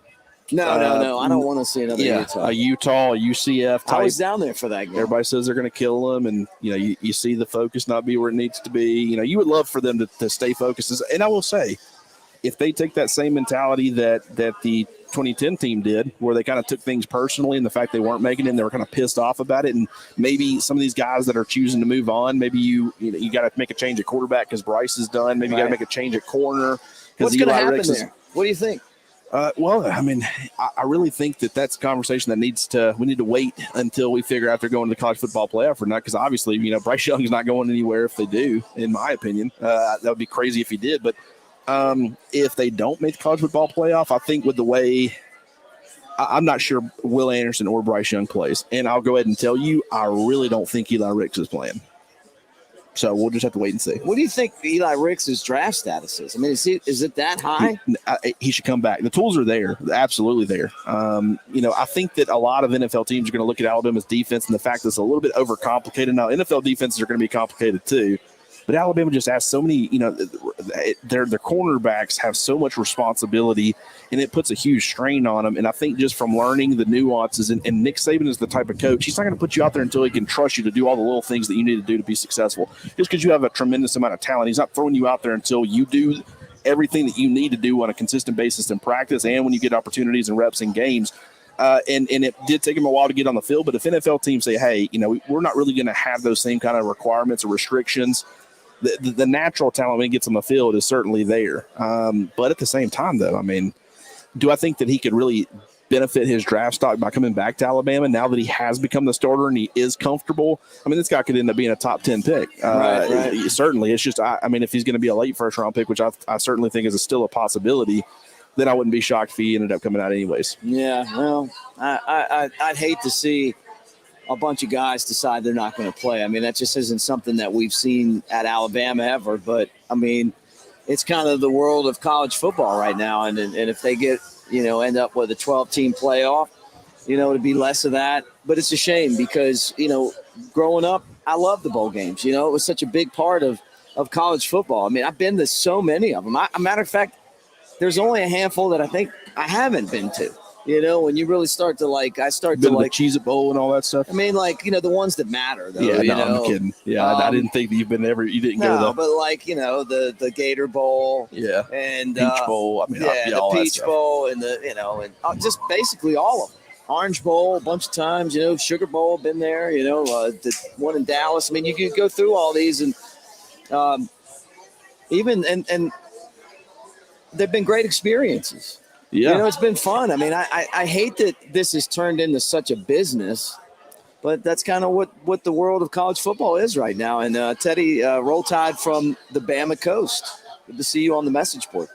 A: No. I don't want to see another Utah.
E: A Utah, a UCF type.
A: I was down there for that game.
E: Everybody says they're going to kill them, and you see the focus not be where it needs to be. You would love for them to stay focused. And I will say, if they take that same mentality that the 2010 team did, where they kind of took things personally and the fact they weren't making it and they were kind of pissed off about it, and maybe some of these guys that are choosing to move on, maybe you got to make a change at quarterback because Bryce is done. Maybe you got to make a change at corner.
A: What's going to happen there? What do you think?
E: Well, I mean, I really think that's a conversation that we need to wait until we figure out if they're going to the college football playoff or not. Because obviously, Bryce Young is not going anywhere if they do, in my opinion. That would be crazy if he did. But if they don't make the college football playoff, I think with the way I'm not sure Will Anderson or Bryce Young plays. And I'll go ahead and tell you, I really don't think Eli Ricks is playing. So we'll just have to wait and see.
A: What do you think Eli Ricks' draft status is? I mean, is it that high?
E: He should come back. The tools are there, absolutely there. I think that a lot of NFL teams are going to look at Alabama's defense and the fact that it's a little bit overcomplicated. Now, NFL defenses are going to be complicated too. But Alabama just has so many, their cornerbacks have so much responsibility, and it puts a huge strain on them. And I think just from learning the nuances, and Nick Saban is the type of coach, he's not going to put you out there until he can trust you to do all the little things that you need to do to be successful. Just because you have a tremendous amount of talent, he's not throwing you out there until you do everything that you need to do on a consistent basis in practice and when you get opportunities and reps in games. And it did take him a while to get on the field. But if NFL teams say, hey, we're not really going to have those same kind of requirements or restrictions, the natural talent when he gets on the field is certainly there. But at the same time, though, I mean, do I think that he could really benefit his draft stock by coming back to Alabama now that he has become the starter and he is comfortable? I mean, this guy could end up being a top 10 pick.
A: Right.
E: Certainly. It's just, I mean, if he's going to be a late first-round pick, which I certainly think is still a possibility, then I wouldn't be shocked if he ended up coming out anyways.
A: Yeah, well, I'd hate to see a bunch of guys decide they're not going to play. I mean, that just isn't something that we've seen at Alabama ever. But, I mean, it's kind of the world of college football right now. And if they get, end up with a 12-team playoff, it'd be less of that. But it's a shame because, growing up, I loved the bowl games. It was such a big part of college football. I mean, I've been to so many of them. A matter of fact, there's only a handful that I think I haven't been to. When you really start to the
E: Cheez-It Bowl and all that stuff.
A: I mean, the ones that matter, though.
E: Yeah, I'm kidding. Yeah, I didn't think that you didn't go to
A: but the Gator Bowl.
E: Yeah.
A: And
E: Peach Bowl. I mean,
A: the Peach Bowl and and just basically all of them. Orange Bowl a bunch of times, Sugar Bowl, been there, the one in Dallas. I mean, you could go through all these and and they've been great experiences.
E: Yeah.
A: It's been fun. I mean, I hate that this has turned into such a business, but that's kind of what the world of college football is right now. And Teddy, Roll Tide from the Bama Coast. Good to see you on the message board.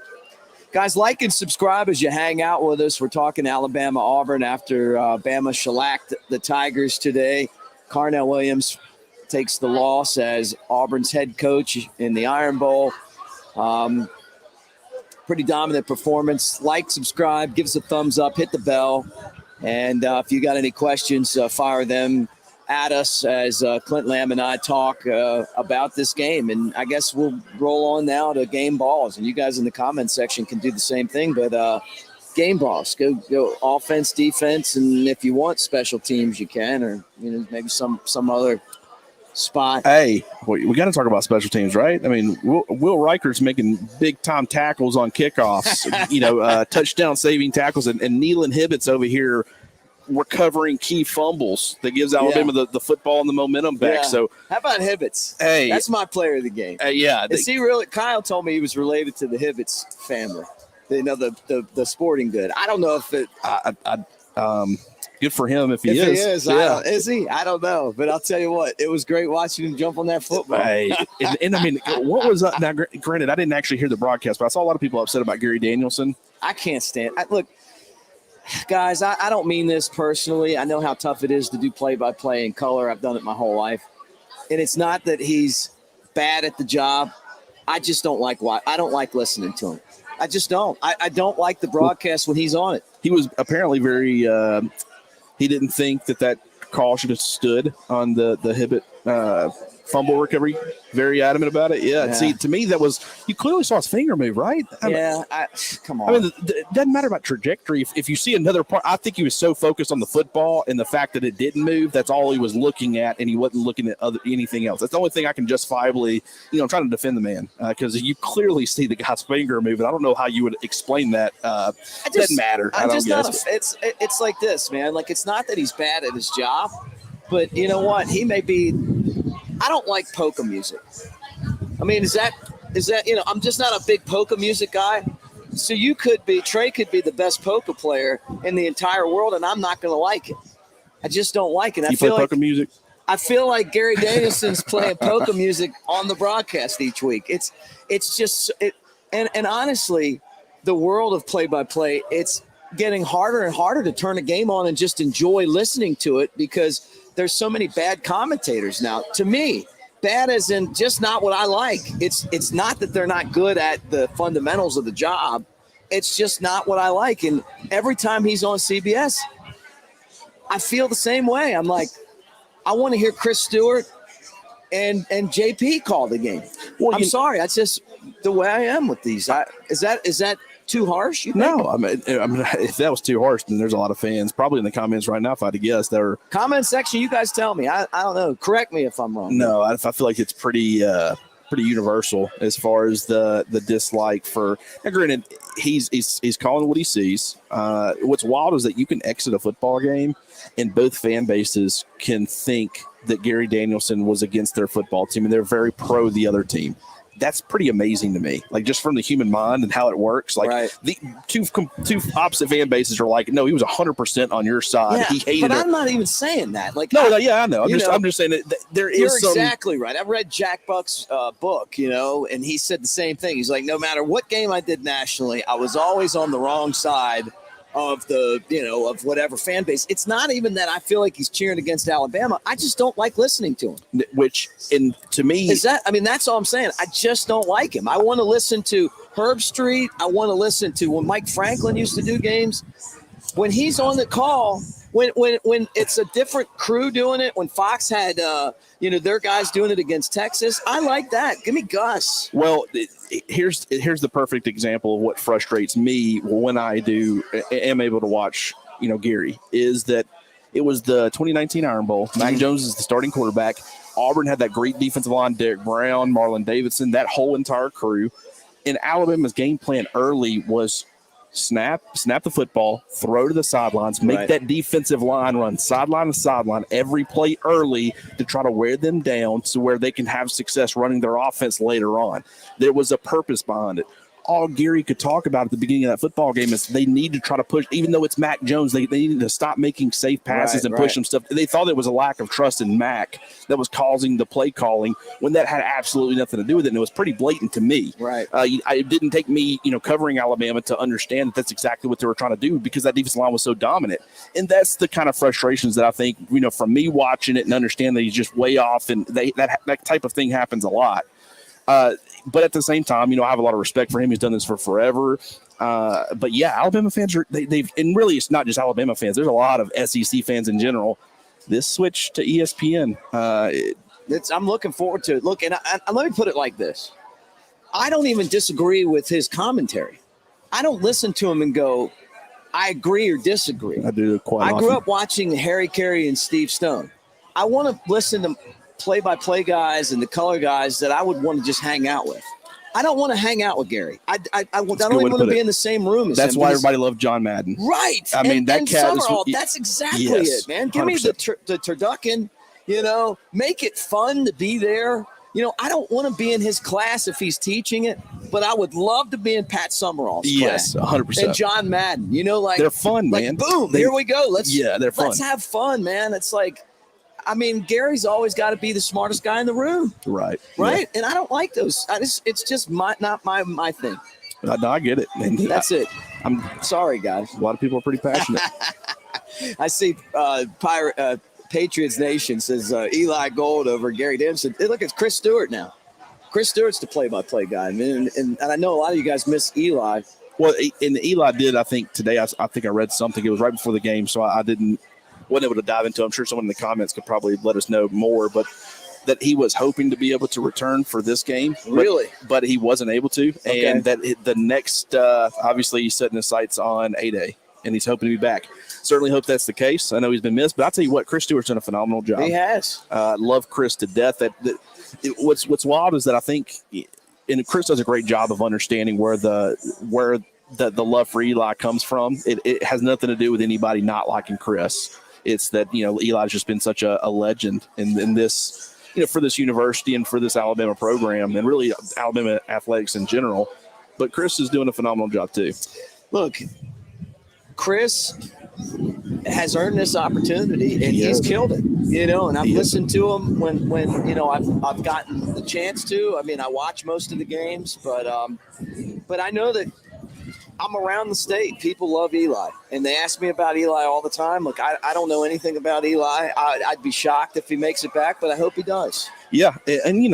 A: Guys, like and subscribe as you hang out with us. We're talking Alabama Auburn after Bama shellacked the Tigers today. Carnell Williams takes the loss as Auburn's head coach in the Iron Bowl. Pretty dominant performance. Like, subscribe, give us a thumbs up, hit the bell. And if you got any questions, fire them at us as Clint Lamb and I talk about this game. And I guess we'll roll on now to game balls. And you guys in the comments section can do the same thing. But game balls, go offense, defense, and if you want special teams, you can, or maybe some other spot.
E: Hey, we got to talk about special teams, right? I mean, Will Reichert's making big-time tackles on kickoffs, touchdown saving tackles, and Nealon Hibbett's over here recovering key fumbles that gives Alabama the football and the momentum back.
A: Yeah.
E: So
A: how about Hibbett's?
E: Hey,
A: that's my player of the game. Is he really? Kyle told me he was related to the Hibbett's family. The sporting good. I don't know if it.
E: Good for him if he
A: is.
E: He is.
A: Is he? I don't know. But I'll tell you what, it was great watching him jump on that football.
E: Hey, and I mean, what was up? Now, granted, I didn't actually hear the broadcast, but I saw a lot of people upset about Gary Danielson.
A: I can't stand look, guys, I don't mean this personally. I know how tough it is to do play-by-play in color. I've done it my whole life. And it's not that he's bad at the job. I just don't like listening to him. I just don't. I don't like the broadcast when he's on it.
E: He was apparently very he didn't think that call should have stood on the Hibbett fumble recovery. Very adamant about it. Yeah. See, to me, that was – you clearly saw his finger move, right?
A: Come on.
E: I mean, it doesn't matter about trajectory. If you see another part – I think he was so focused on the football and the fact that it didn't move, that's all he was looking at, and he wasn't looking at anything else. That's the only thing I can justifiably – I'm trying to defend the man because you clearly see the guy's finger moving. I don't know how you would explain that. It doesn't matter.
A: It's like this, man. Like, it's not that he's bad at his job, but you know what? He may be – I don't like polka music. I mean, is that I'm just not a big polka music guy. So Trey could be the best polka player in the entire world, and I'm not going to like it. I just don't like it.
E: You play polka music?
A: I feel like Gary Danielson's playing polka music on the broadcast each week. It's just and honestly, the world of play-by-play, it's getting harder and harder to turn a game on and just enjoy listening to it because there's so many bad commentators now. To me, bad as in just not what I like. It's not that they're not good at the fundamentals of the job. It's just not what I like. And every time he's on CBS, I feel the same way. I'm like, I want to hear Chris Stewart and JP call the game. Well, I'm sorry. That's just the way I am with these. Is that too harsh? You think?
E: No, I mean, if that was too harsh, then there's a lot of fans probably in the comments right now. If I had to guess, that are
A: comment section. You guys tell me. I don't know. Correct me if I'm wrong.
E: No, I feel like it's pretty universal as far as the dislike for. Now, granted, he's calling what he sees. What's wild is that you can exit a football game, and both fan bases can think that Gary Danielson was against their football team, and they're very pro the other team. That's pretty amazing to me. Like, just from the human mind and how it works. Like, right. The two opposite fan bases are like, no, he was 100% on your side.
A: Yeah,
E: he hated
A: but
E: it.
A: I'm not even saying that. Like,
E: no, I know. I'm just saying that there is
A: you're
E: some.
A: Exactly right. I've read Jack Buck's book, and he said the same thing. He's like, no matter what game I did nationally, I was always on the wrong side of of whatever fan base. It's not even that I feel like he's cheering against Alabama. I just don't like listening to him.
E: Which, and to me,
A: that's all I'm saying. I just don't like him. I want to listen to Herb Street. I want to listen to when Mike Franklin used to do games. When he's on the call, when it's a different crew doing it, when Fox had their guys doing it against Texas, I like that. Give me Gus.
E: Well, here's the perfect example of what frustrates me when I am able to watch Gary, is that it was the 2019 Iron Bowl. Mac Jones is the starting quarterback. Auburn had that great defensive line, Derek Brown, Marlon Davidson, that whole entire crew. And Alabama's game plan early was snap the football, throw to the sidelines, make that defensive line run sideline to sideline every play early to try to wear them down to where they can have success running their offense later on. There was a purpose behind it. All Gary could talk about at the beginning of that football game is they need to try to push, even though it's Mac Jones, they needed to stop making safe passes and push them stuff. They thought it was a lack of trust in Mac that was causing the play calling when that had absolutely nothing to do with it. And it was pretty blatant to me.
A: Right.
E: It didn't take me, covering Alabama to understand that that's exactly what they were trying to do because that defensive line was so dominant. And that's the kind of frustrations that I think, from me watching it and understand that he's just way off, and that type of thing happens a lot. But at the same time, I have a lot of respect for him. He's done this for forever. But yeah, Alabama fans they've and really it's not just Alabama fans. There's a lot of SEC fans in general this switch to ESPN.
A: I'm looking forward to it. Look, and let me put it like this. I don't even disagree with his commentary. I don't listen to him and go, I agree or disagree.
E: I do quite often.
A: I grew up watching Harry Carey and Steve Stone. I want to listen to play-by-play guys and the color guys that I would want to just hang out with. I don't want to hang out with Gary. I don't even want to be in the same room as him.
E: That's why everybody loved John Madden.
A: Right.
E: I mean, that cat
A: Summerall, that's exactly it, man. Give 100%. Me the turducken, make it fun to be there. I don't want to be in his class if he's teaching it, but I would love to be in Pat Summerall's class.
E: Yes, 100%.
A: And John Madden, they're
E: fun, man.
A: Boom, here we go.
E: They're fun.
A: Let's have fun, man. It's like, Gary's always got to be the smartest guy in the room.
E: Right.
A: Yeah. And I don't like those. It's just not my thing.
E: No, I get it. And
A: that's it. I'm sorry, guys.
E: A lot of people are pretty passionate.
A: I see Patriots Nation says Eli Gold over Gary Dempsey. Hey, look, it's Chris Stewart now. Chris Stewart's the play-by-play guy. And I know a lot of you guys miss Eli.
E: Well, and Eli did, I think, today. I think I read something. It was right before the game, so I wasn't able to dive into it. I'm sure someone in the comments could probably let us know more, but that he was hoping to be able to return for this game.
A: Really?
E: But he wasn't able to.
A: Okay.
E: And that the next, obviously, he's setting his sights on A-Day, and he's hoping to be back. Certainly hope that's the case. I know he's been missed, but I'll tell you what, Chris Stewart's done a phenomenal job.
A: He has.
E: Love Chris to death. What's wild is that I think, and Chris does a great job of understanding where the love for Eli comes from. It has nothing to do with anybody not liking Chris. It's that, Eli's just been such a legend in this, for this university and for this Alabama program and really Alabama athletics in general. But Chris is doing a phenomenal job too.
A: Look, Chris has earned this opportunity and he's killed it, and I've listened to him when I've gotten the chance to. I watch most of the games, but I know that I'm around the state. People love Eli, and they ask me about Eli all the time. Look, I don't know anything about Eli. I'd be shocked if he makes it back, but I hope he does. Yeah,
E: and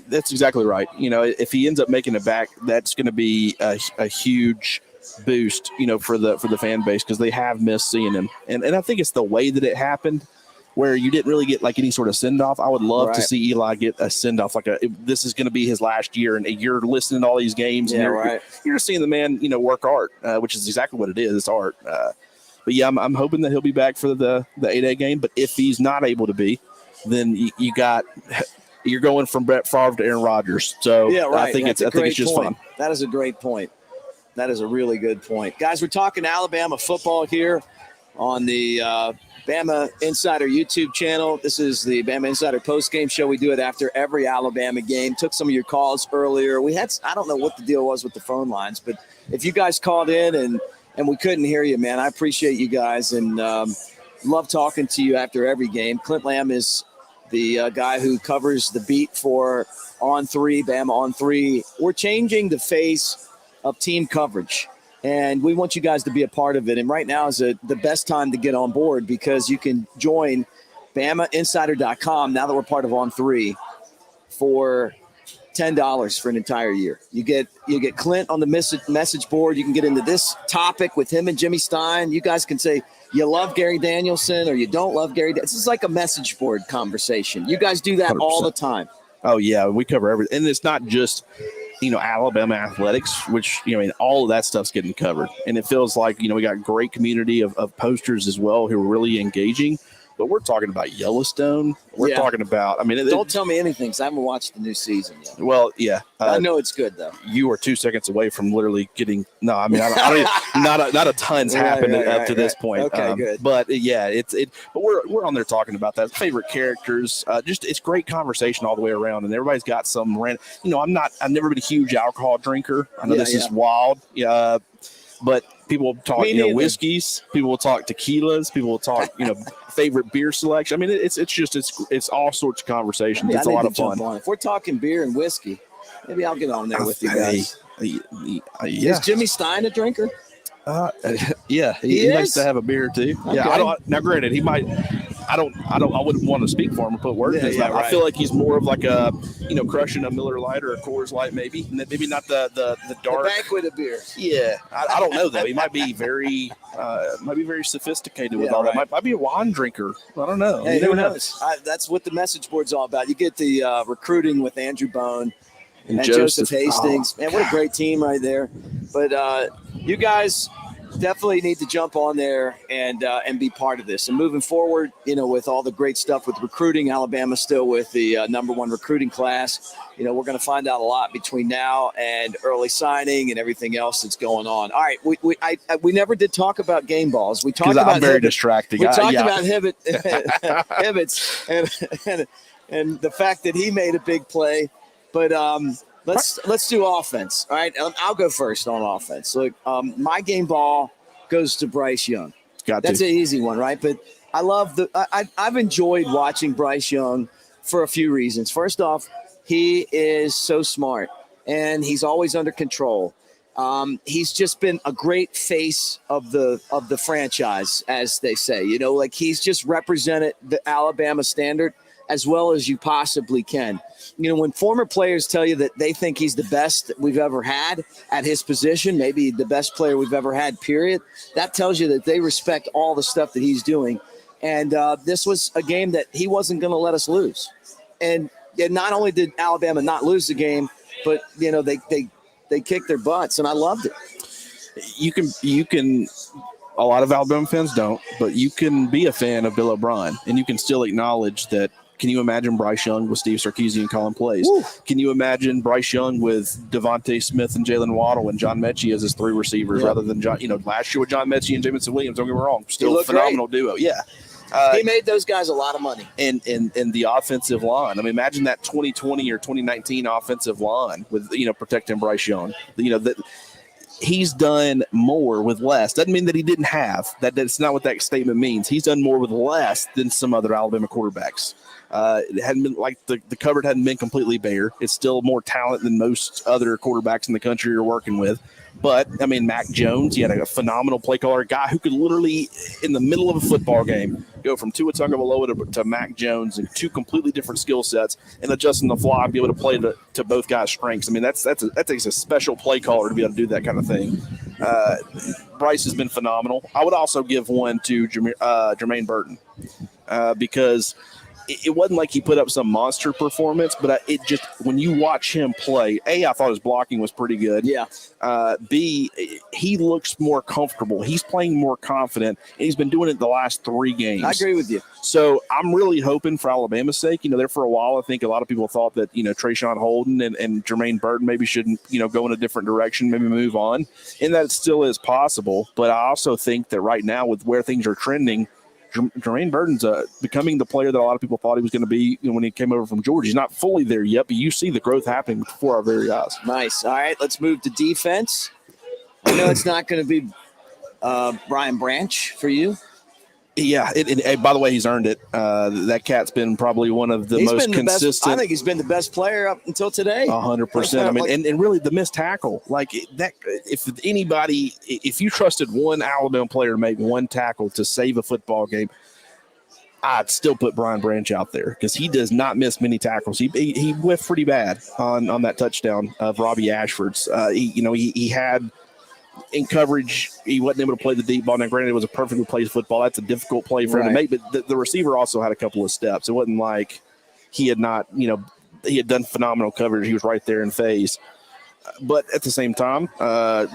E: that's exactly right. If he ends up making it back, that's going to be a huge boost, for the fan base, because they have missed seeing him. And I think it's the way that it happened, where you didn't really get any sort of send off. I would love to see Eli get a send off, this is going to be his last year, and you're listening to all these games, and you're just seeing the man, work art, which is exactly what it is. It's art. But yeah, I'm hoping that he'll be back for the 8A game. But if he's not able to be, then you're going from Brett Favre to Aaron Rodgers. So I think it's just fun.
A: That is a great point. That is a really good point. Guys, we're talking Alabama football here on the Bama Insider YouTube channel. This is the Bama Insider postgame show. We do it after every Alabama game. Took some of your calls earlier. I don't know what the deal was with the phone lines, but if you guys called in and we couldn't hear you, man, I appreciate you guys and love talking to you after every game. Clint Lamb is the guy who covers the beat for On 3, Bama On 3. We're changing the face of team coverage, and we want you guys to be a part of it. And right now is the best time to get on board, because you can join BamaInsider.com now that we're part of On 3 for $10 for an entire year. You get Clint on the message board. You can get into this topic with him and Jimmy Stein. You guys can say you love Gary Danielson or you don't love Gary. This is like a message board conversation. You guys do that 100%. All the time.
E: Oh yeah, we cover everything, and it's not just Alabama athletics, which all of that stuff's getting covered, and it feels like we got a great community of posters as well who are really engaging. But we're talking about Yellowstone. We're talking about,
A: don't tell me anything, because I haven't watched the new season yet.
E: Well, yeah.
A: I know it's good, though.
E: You are 2 seconds away from literally getting, I don't not a ton's happened up to this point.
A: Okay, good.
E: But yeah, but we're on there talking about that. Favorite characters. It's great conversation all the way around. And everybody's got some random, I've never been a huge alcohol drinker. I know this is wild. But people will talk, whiskeys. People will talk tequilas. People will talk, favorite beer selection. It's all sorts of conversations. It's a lot of fun.
A: If we're talking beer and whiskey, maybe I'll get on there with you guys. Is Jimmy Stein a drinker?
E: Yeah, he likes to have a beer too. Okay. Yeah, now granted, he might. I wouldn't want to speak for him or put words in his mouth.
A: right.
E: I feel like he's more of like a, crushing a Miller Lite or a Coors Light, maybe not the dark
A: the banquet of beers.
E: Yeah, I don't know though. He might be very sophisticated with all that. Might be a wine drinker. I don't know.
A: Hey, who knows? That's what the message board's all about. You get the recruiting with Andrew Bone and Joseph Hastings. Man, what a great team right there. But you guys definitely need to jump on there and be part of this. And moving forward, with all the great stuff with recruiting, Alabama still with the number one recruiting class. We're going to find out a lot between now and early signing and everything else that's going on. All right, we never did talk about game balls. We talked about
E: I'm very distracting.
A: We talked about Hibbets and the fact that he made a big play. But let's do offense. All right, I'll go first on offense. Look, my game ball goes to Bryce Young. That's an easy one, right? But I love I've enjoyed watching Bryce Young for a few reasons. First off, he is so smart and he's always under control. He's just been a great face of the franchise, as they say. He's just represented the Alabama standard as well as you possibly can. When former players tell you that they think he's the best that we've ever had at his position, maybe the best player we've ever had, period, that tells you that they respect all the stuff that he's doing. And this was a game that he wasn't going to let us lose. And not only did Alabama not lose the game, but, they kicked their butts, and I loved it.
E: You can. A lot of Alabama fans don't, but you can be a fan of Bill O'Brien, and you can still acknowledge that. Can you imagine Bryce Young with Steve Sarkisian calling plays? Woo. Can you imagine Bryce Young with Devontae Smith and Jalen Waddle and John Mechie as his three receivers rather than John? Last year with John Mechie and Jamison Williams, don't get me wrong, still a phenomenal duo. Yeah.
A: He made those guys a lot of money.
E: And the offensive line. I mean, imagine that 2020 or 2019 offensive line with, protecting Bryce Young. That he's done more with less. Doesn't mean that he didn't have. That's not what that statement means. He's done more with less than some other Alabama quarterbacks. It hadn't been like the cupboard hadn't been completely bare. It's still more talent than most other quarterbacks in the country are working with. But, Mac Jones, he had a phenomenal play caller, a guy who could literally, in the middle of a football game, go from Tua Tagovailoa to Mac Jones and two completely different skill sets and adjust on the fly and be able to play to both guys' strengths. That takes a special play caller to be able to do that kind of thing. Bryce has been phenomenal. I would also give one to Jermaine Burton because – it wasn't like he put up some monster performance, but it just, when you watch him play, A, I thought his blocking was pretty good.
A: Yeah.
E: B, he looks more comfortable. He's playing more confident, and he's been doing it the last 3 games.
A: I agree with you.
E: So I'm really hoping for Alabama's sake. There for a while, I think a lot of people thought that, Trayshawn Holden and Jermaine Burton maybe shouldn't, go in a different direction, maybe move on. And that still is possible. But I also think that right now with where things are trending, Jermaine Burton's becoming the player that a lot of people thought he was going to be when he came over from Georgia. He's not fully there yet, but you see the growth happening before our very eyes.
A: Nice. All right, let's move to defense. I know it's not going to be Brian Branch for you.
E: Yeah, and by the way, he's earned it. That cat's been probably one of the most consistent.
A: I think he's been the best player up until today.
E: 100%. And really the missed tackle. Like that, if you trusted one Alabama player to make one tackle to save a football game, I'd still put Brian Branch out there because he does not miss many tackles. He whiffed pretty bad on that touchdown of Robbie Ashford's. He had. In coverage, he wasn't able to play the deep ball. Now, granted, it was a perfectly played football. That's a difficult play for him to make, but the receiver also had a couple of steps. It wasn't like he had not, he had done phenomenal coverage. He was right there in phase. But at the same time,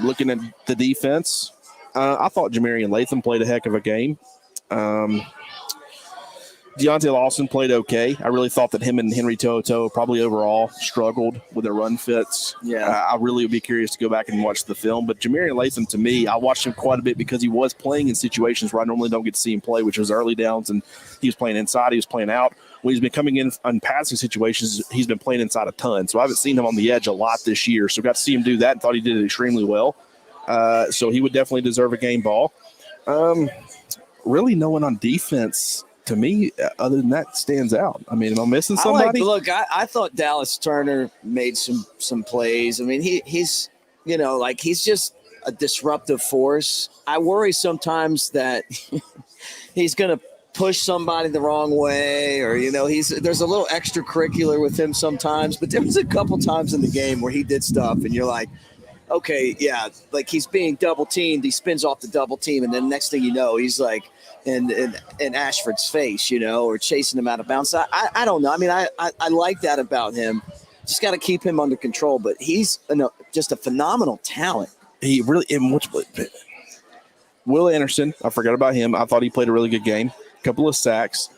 E: looking at the defense, I thought Jamarian Latham played a heck of a game. Deontay Lawson played okay. I really thought that him and Henry To'oTo'o probably overall struggled with their run fits.
A: Yeah.
E: I really would be curious to go back and watch the film. But Jamarian Latham, to me, I watched him quite a bit because he was playing in situations where I normally don't get to see him play, which was early downs, and he was playing inside, he was playing out. When he's been coming in on passing situations, he's been playing inside a ton. So I haven't seen him on the edge a lot this year. So got to see him do that and thought he did it extremely well. So he would definitely deserve a game ball. Really no one on defense – to me, other than that, stands out. I mean, am I missing somebody?
A: I thought Dallas Turner made some plays. I mean, he's he's just a disruptive force. I worry sometimes that he's going to push somebody the wrong way, or there's a little extracurricular with him sometimes. But there was a couple times in the game where he did stuff, and you're like, okay, yeah, like he's being double teamed. He spins off the double team, and then next thing you know, he's like in Ashford's face, or chasing him out of bounds. I don't know. I mean, I like that about him. Just got to keep him under control. But he's just a phenomenal talent.
E: He really Will Anderson, I forgot about him. I thought he played a really good game. A couple of sacks.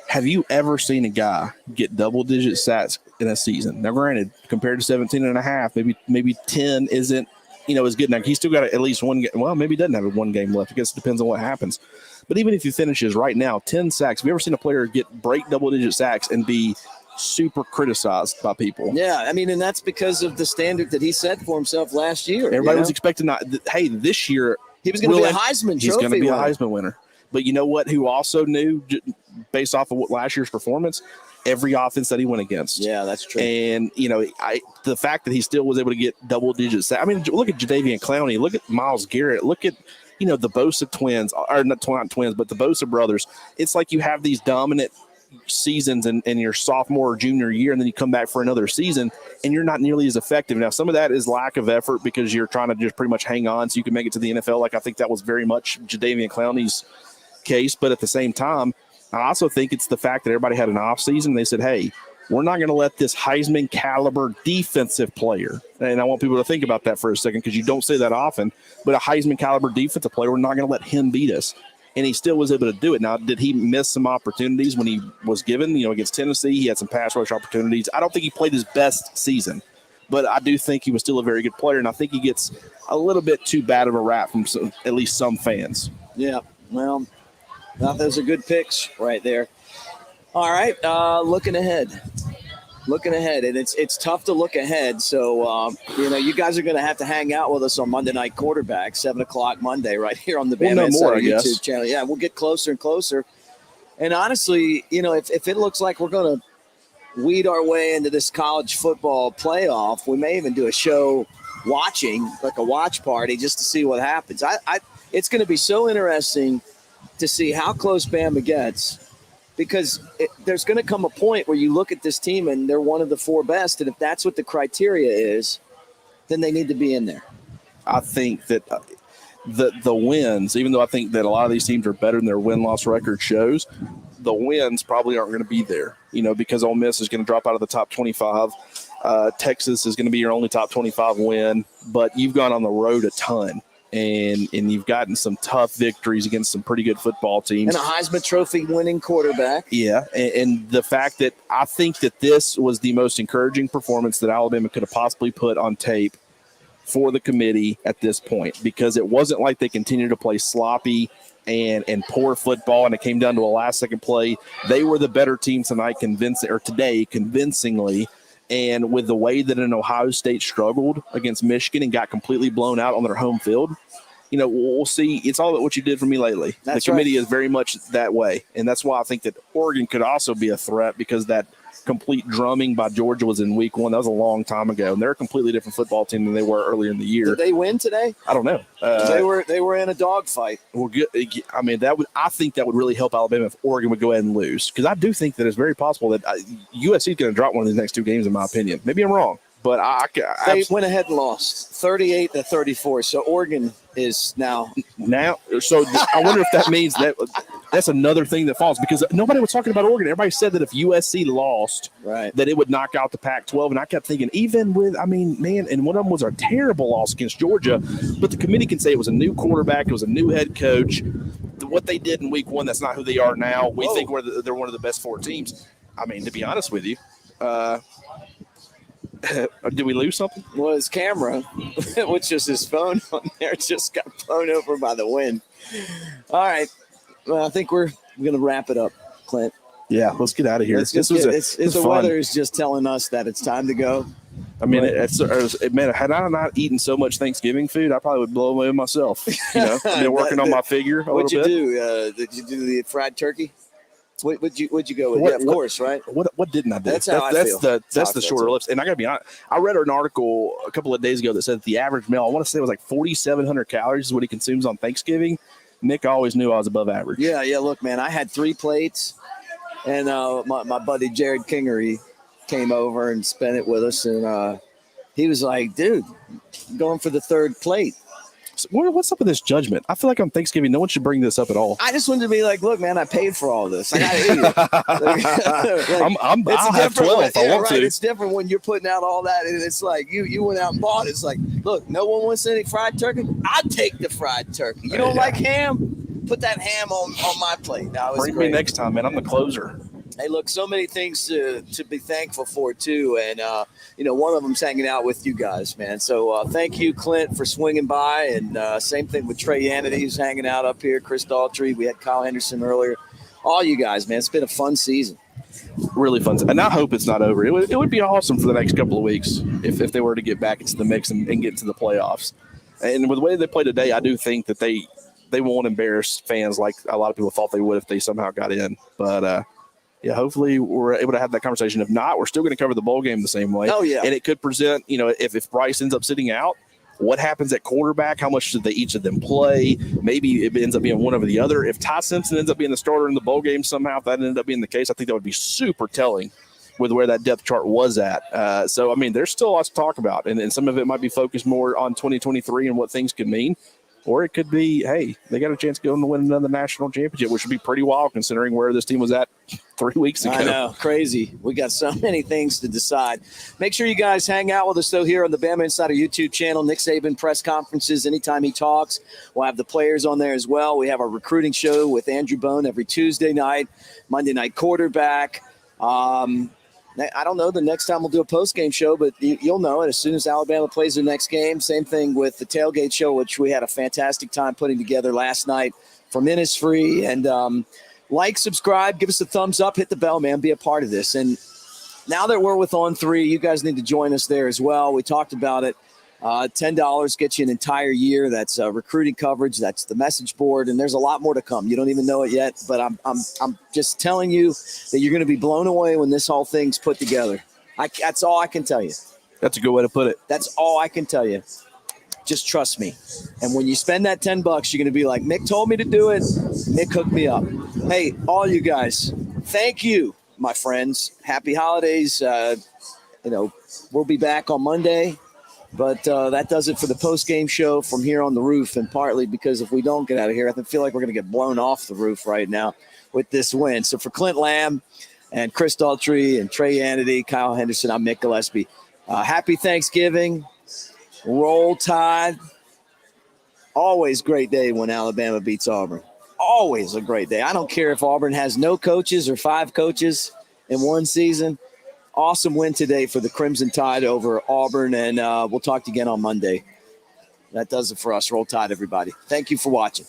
E: Have you ever seen a guy get double-digit sacks in a season? Now, granted, compared to 17 and a half, maybe 10 isn't, as good. Now, he's still got at least one game. Well, maybe he doesn't have one game left. I guess it depends on what happens. But even if he finishes right now, 10 sacks, have you ever seen a player break double-digit sacks and be super criticized by people?
A: Yeah, I mean, and that's because of the standard that he set for himself last year.
E: Everybody was expecting this year
A: he was going to be a Heisman Trophy.
E: He's going to be a Heisman winner. But you know what? Who also knew, based off of last year's performance, every offense that he went against.
A: Yeah, that's true.
E: And the fact that he still was able to get double digits. I mean, look at Jadeveon Clowney. Look at Myles Garrett. Look at the Bosa twins, or not twins, but the Bosa brothers. It's like you have these dominant seasons in your sophomore or junior year, and then you come back for another season and you're not nearly as effective. Now, some of that is lack of effort because you're trying to just pretty much hang on so you can make it to the NFL. Like, I think that was very much Jadeveon Clowney's case. But at the same time, I also think it's the fact that everybody had an off season. They said, hey, we're not going to let this Heisman caliber defensive player, and I want people to think about that for a second because you don't say that often, but a Heisman caliber defensive player, we're not going to let him beat us. And he still was able to do it. Now, did he miss some opportunities when he was given, against Tennessee? He had some pass rush opportunities. I don't think he played his best season, but I do think he was still a very good player, and I think he gets a little bit too bad of a rap from at least some fans.
A: Yeah, well, those are good picks right there. All right, looking ahead, and it's tough to look ahead. So you guys are going to have to hang out with us on Monday Night Quarterback, 7:00 Monday, right here on the BamaInsider YouTube channel. Yeah, we'll get closer and closer. And honestly, if it looks like we're going to weed our way into this college football playoff, we may even do a show watching, like a watch party, just to see what happens. It's going to be so interesting to see how close Bama gets. Because there's going to come a point where you look at this team and they're one of the four best. And if that's what the criteria is, then they need to be in there.
E: I think that the wins, even though I think that a lot of these teams are better than their win-loss record shows, the wins probably aren't going to be there, because Ole Miss is going to drop out of the top 25. Texas is going to be your only top 25 win. But you've gone on the road a ton. And you've gotten some tough victories against some pretty good football teams.
A: And a Heisman Trophy winning quarterback.
E: Yeah, and the fact that I think that this was the most encouraging performance that Alabama could have possibly put on tape for the committee at this point, because it wasn't like they continued to play sloppy and poor football and it came down to a last-second play. They were the better team today convincingly. And with the way that an Ohio State struggled against Michigan and got completely blown out on their home field, we'll see. It's all about what you did for me lately.
A: That's
E: the committee is very much that way. And that's why I think that Oregon could also be a threat, because that complete drumming by Georgia was in week 1. That was a long time ago. And they're a completely different football team than they were earlier in the year.
A: Did they win today?
E: I don't know.
A: They were in a dogfight.
E: Well, good. I mean, I think that would really help Alabama if Oregon would go ahead and lose, because I do think that it's very possible that USC is going to drop one of these next 2 games, in my opinion. Maybe I'm wrong, but
A: they went ahead and lost 38-34. So Oregon is now.
E: So I wonder if that means that's another thing that falls, because nobody was talking about Oregon. Everybody said that if USC lost,
A: right,
E: that it would knock out the Pac-12. And I kept thinking, even with, and one of them was a terrible loss against Georgia, but the committee can say it was a new quarterback, it was a new head coach. What they did in week 1, that's not who they are now. We think they're one of the best 4 teams. I mean, to be honest with you, did we lose something?
A: Well, his camera, which is his phone on there, just got blown over by the wind. All right. Well, I think we're going to wrap it up, Clint.
E: Yeah, let's get out of here.
A: The weather is just telling us that it's time to go.
E: I mean, had I not eaten so much Thanksgiving food, I probably would blow away myself. I've been working on my figure a little bit.
A: What'd you do? Did you do the fried turkey? What'd you go with? Of course, right?
E: What didn't I do?
A: That's how I feel.
E: That's the shorter lips. And I got to be honest, I read an article a couple of days ago that said the average male, I want to say it was like 4,700 calories is what he consumes on Thanksgiving. Nick always knew I was above average.
A: Yeah. Look, man, I had 3 plates, and my buddy Jared Kingery came over and spent it with us, and he was like, "Dude, going for the 3rd plate."
E: So what's up with this judgment? I feel like on Thanksgiving, no one should bring this up at all.
A: I just wanted to be like, look, man, I paid for all this. I gotta eat it.
E: I'll have 12 if I want to.
A: It's different when you're putting out all that, and it's like you went out and bought it. It's like, look, no one wants any fried turkey. I'll take the fried turkey. You don't like ham? Put that ham on my plate.
E: Bring me next time, man. I'm the closer.
A: Hey, look, so many things to be thankful for, too. And, one of them's hanging out with you guys, man. So thank you, Clint, for swinging by. And same thing with Trey Yannity, who's hanging out up here, Chris Daltrey. We had Kyle Henderson earlier. All you guys, man. It's been a fun season.
E: Really fun. And I hope it's not over. It would be awesome for the next couple of weeks if they were to get back into the mix and get into the playoffs. And with the way they play today, I do think that they won't embarrass fans like a lot of people thought they would if they somehow got in. But, yeah, hopefully we're able to have that conversation. If not, we're still going to cover the bowl game the same way.
A: Oh, yeah.
E: And it could present, if Bryce ends up sitting out, what happens at quarterback? How much do each of them play? Maybe it ends up being one over the other. If Ty Simpson ends up being the starter in the bowl game somehow, if that ended up being the case, I think that would be super telling with where that depth chart was at. So, I mean, there's still lots to talk about. And some of it might be focused more on 2023 and what things could mean. Or it could be, hey, they got a chance to go and win another national championship, which would be pretty wild considering where this team was at 3 weeks ago.
A: I know, crazy. We got so many things to decide. Make sure you guys hang out with us, though, here on the Bama Insider YouTube channel. Nick Saban press conferences anytime he talks. We'll have the players on there as well. We have our recruiting show with Andrew Bone every Tuesday night, Monday night quarterback. I don't know the next time we'll do a post-game show, but you'll know it as soon as Alabama plays their next game. Same thing with the tailgate show, which we had a fantastic time putting together last night from Innisfree. And subscribe, give us a thumbs up, hit the bell, man, be a part of this. And now that we're with On 3, you guys need to join us there as well. We talked about it. $10 gets you an entire year. That's recruiting coverage. That's the message board, and there's a lot more to come. You don't even know it yet, but I'm just telling you that you're going to be blown away when this whole thing's put together. That's all I can tell you.
E: That's a good way to put it.
A: That's all I can tell you. Just trust me. And when you spend that $10, you're going to be like, Mick told me to do it. Mick hooked me up. Hey, all you guys, thank you, my friends. Happy holidays. We'll be back on Monday. But that does it for the post-game show from here on the roof, and partly because if we don't get out of here, I feel like we're going to get blown off the roof right now with this win. So for Clint Lamb and Chris Daltrey and Trey Yannity, Kyle Henderson, I'm Mick Gillispie. Happy Thanksgiving. Roll Tide. Always great day when Alabama beats Auburn. Always a great day. I don't care if Auburn has no coaches or 5 coaches in one season. Awesome win today for the Crimson Tide over Auburn, and we'll talk to you again on Monday. That does it for us. Roll Tide, everybody. Thank you for watching.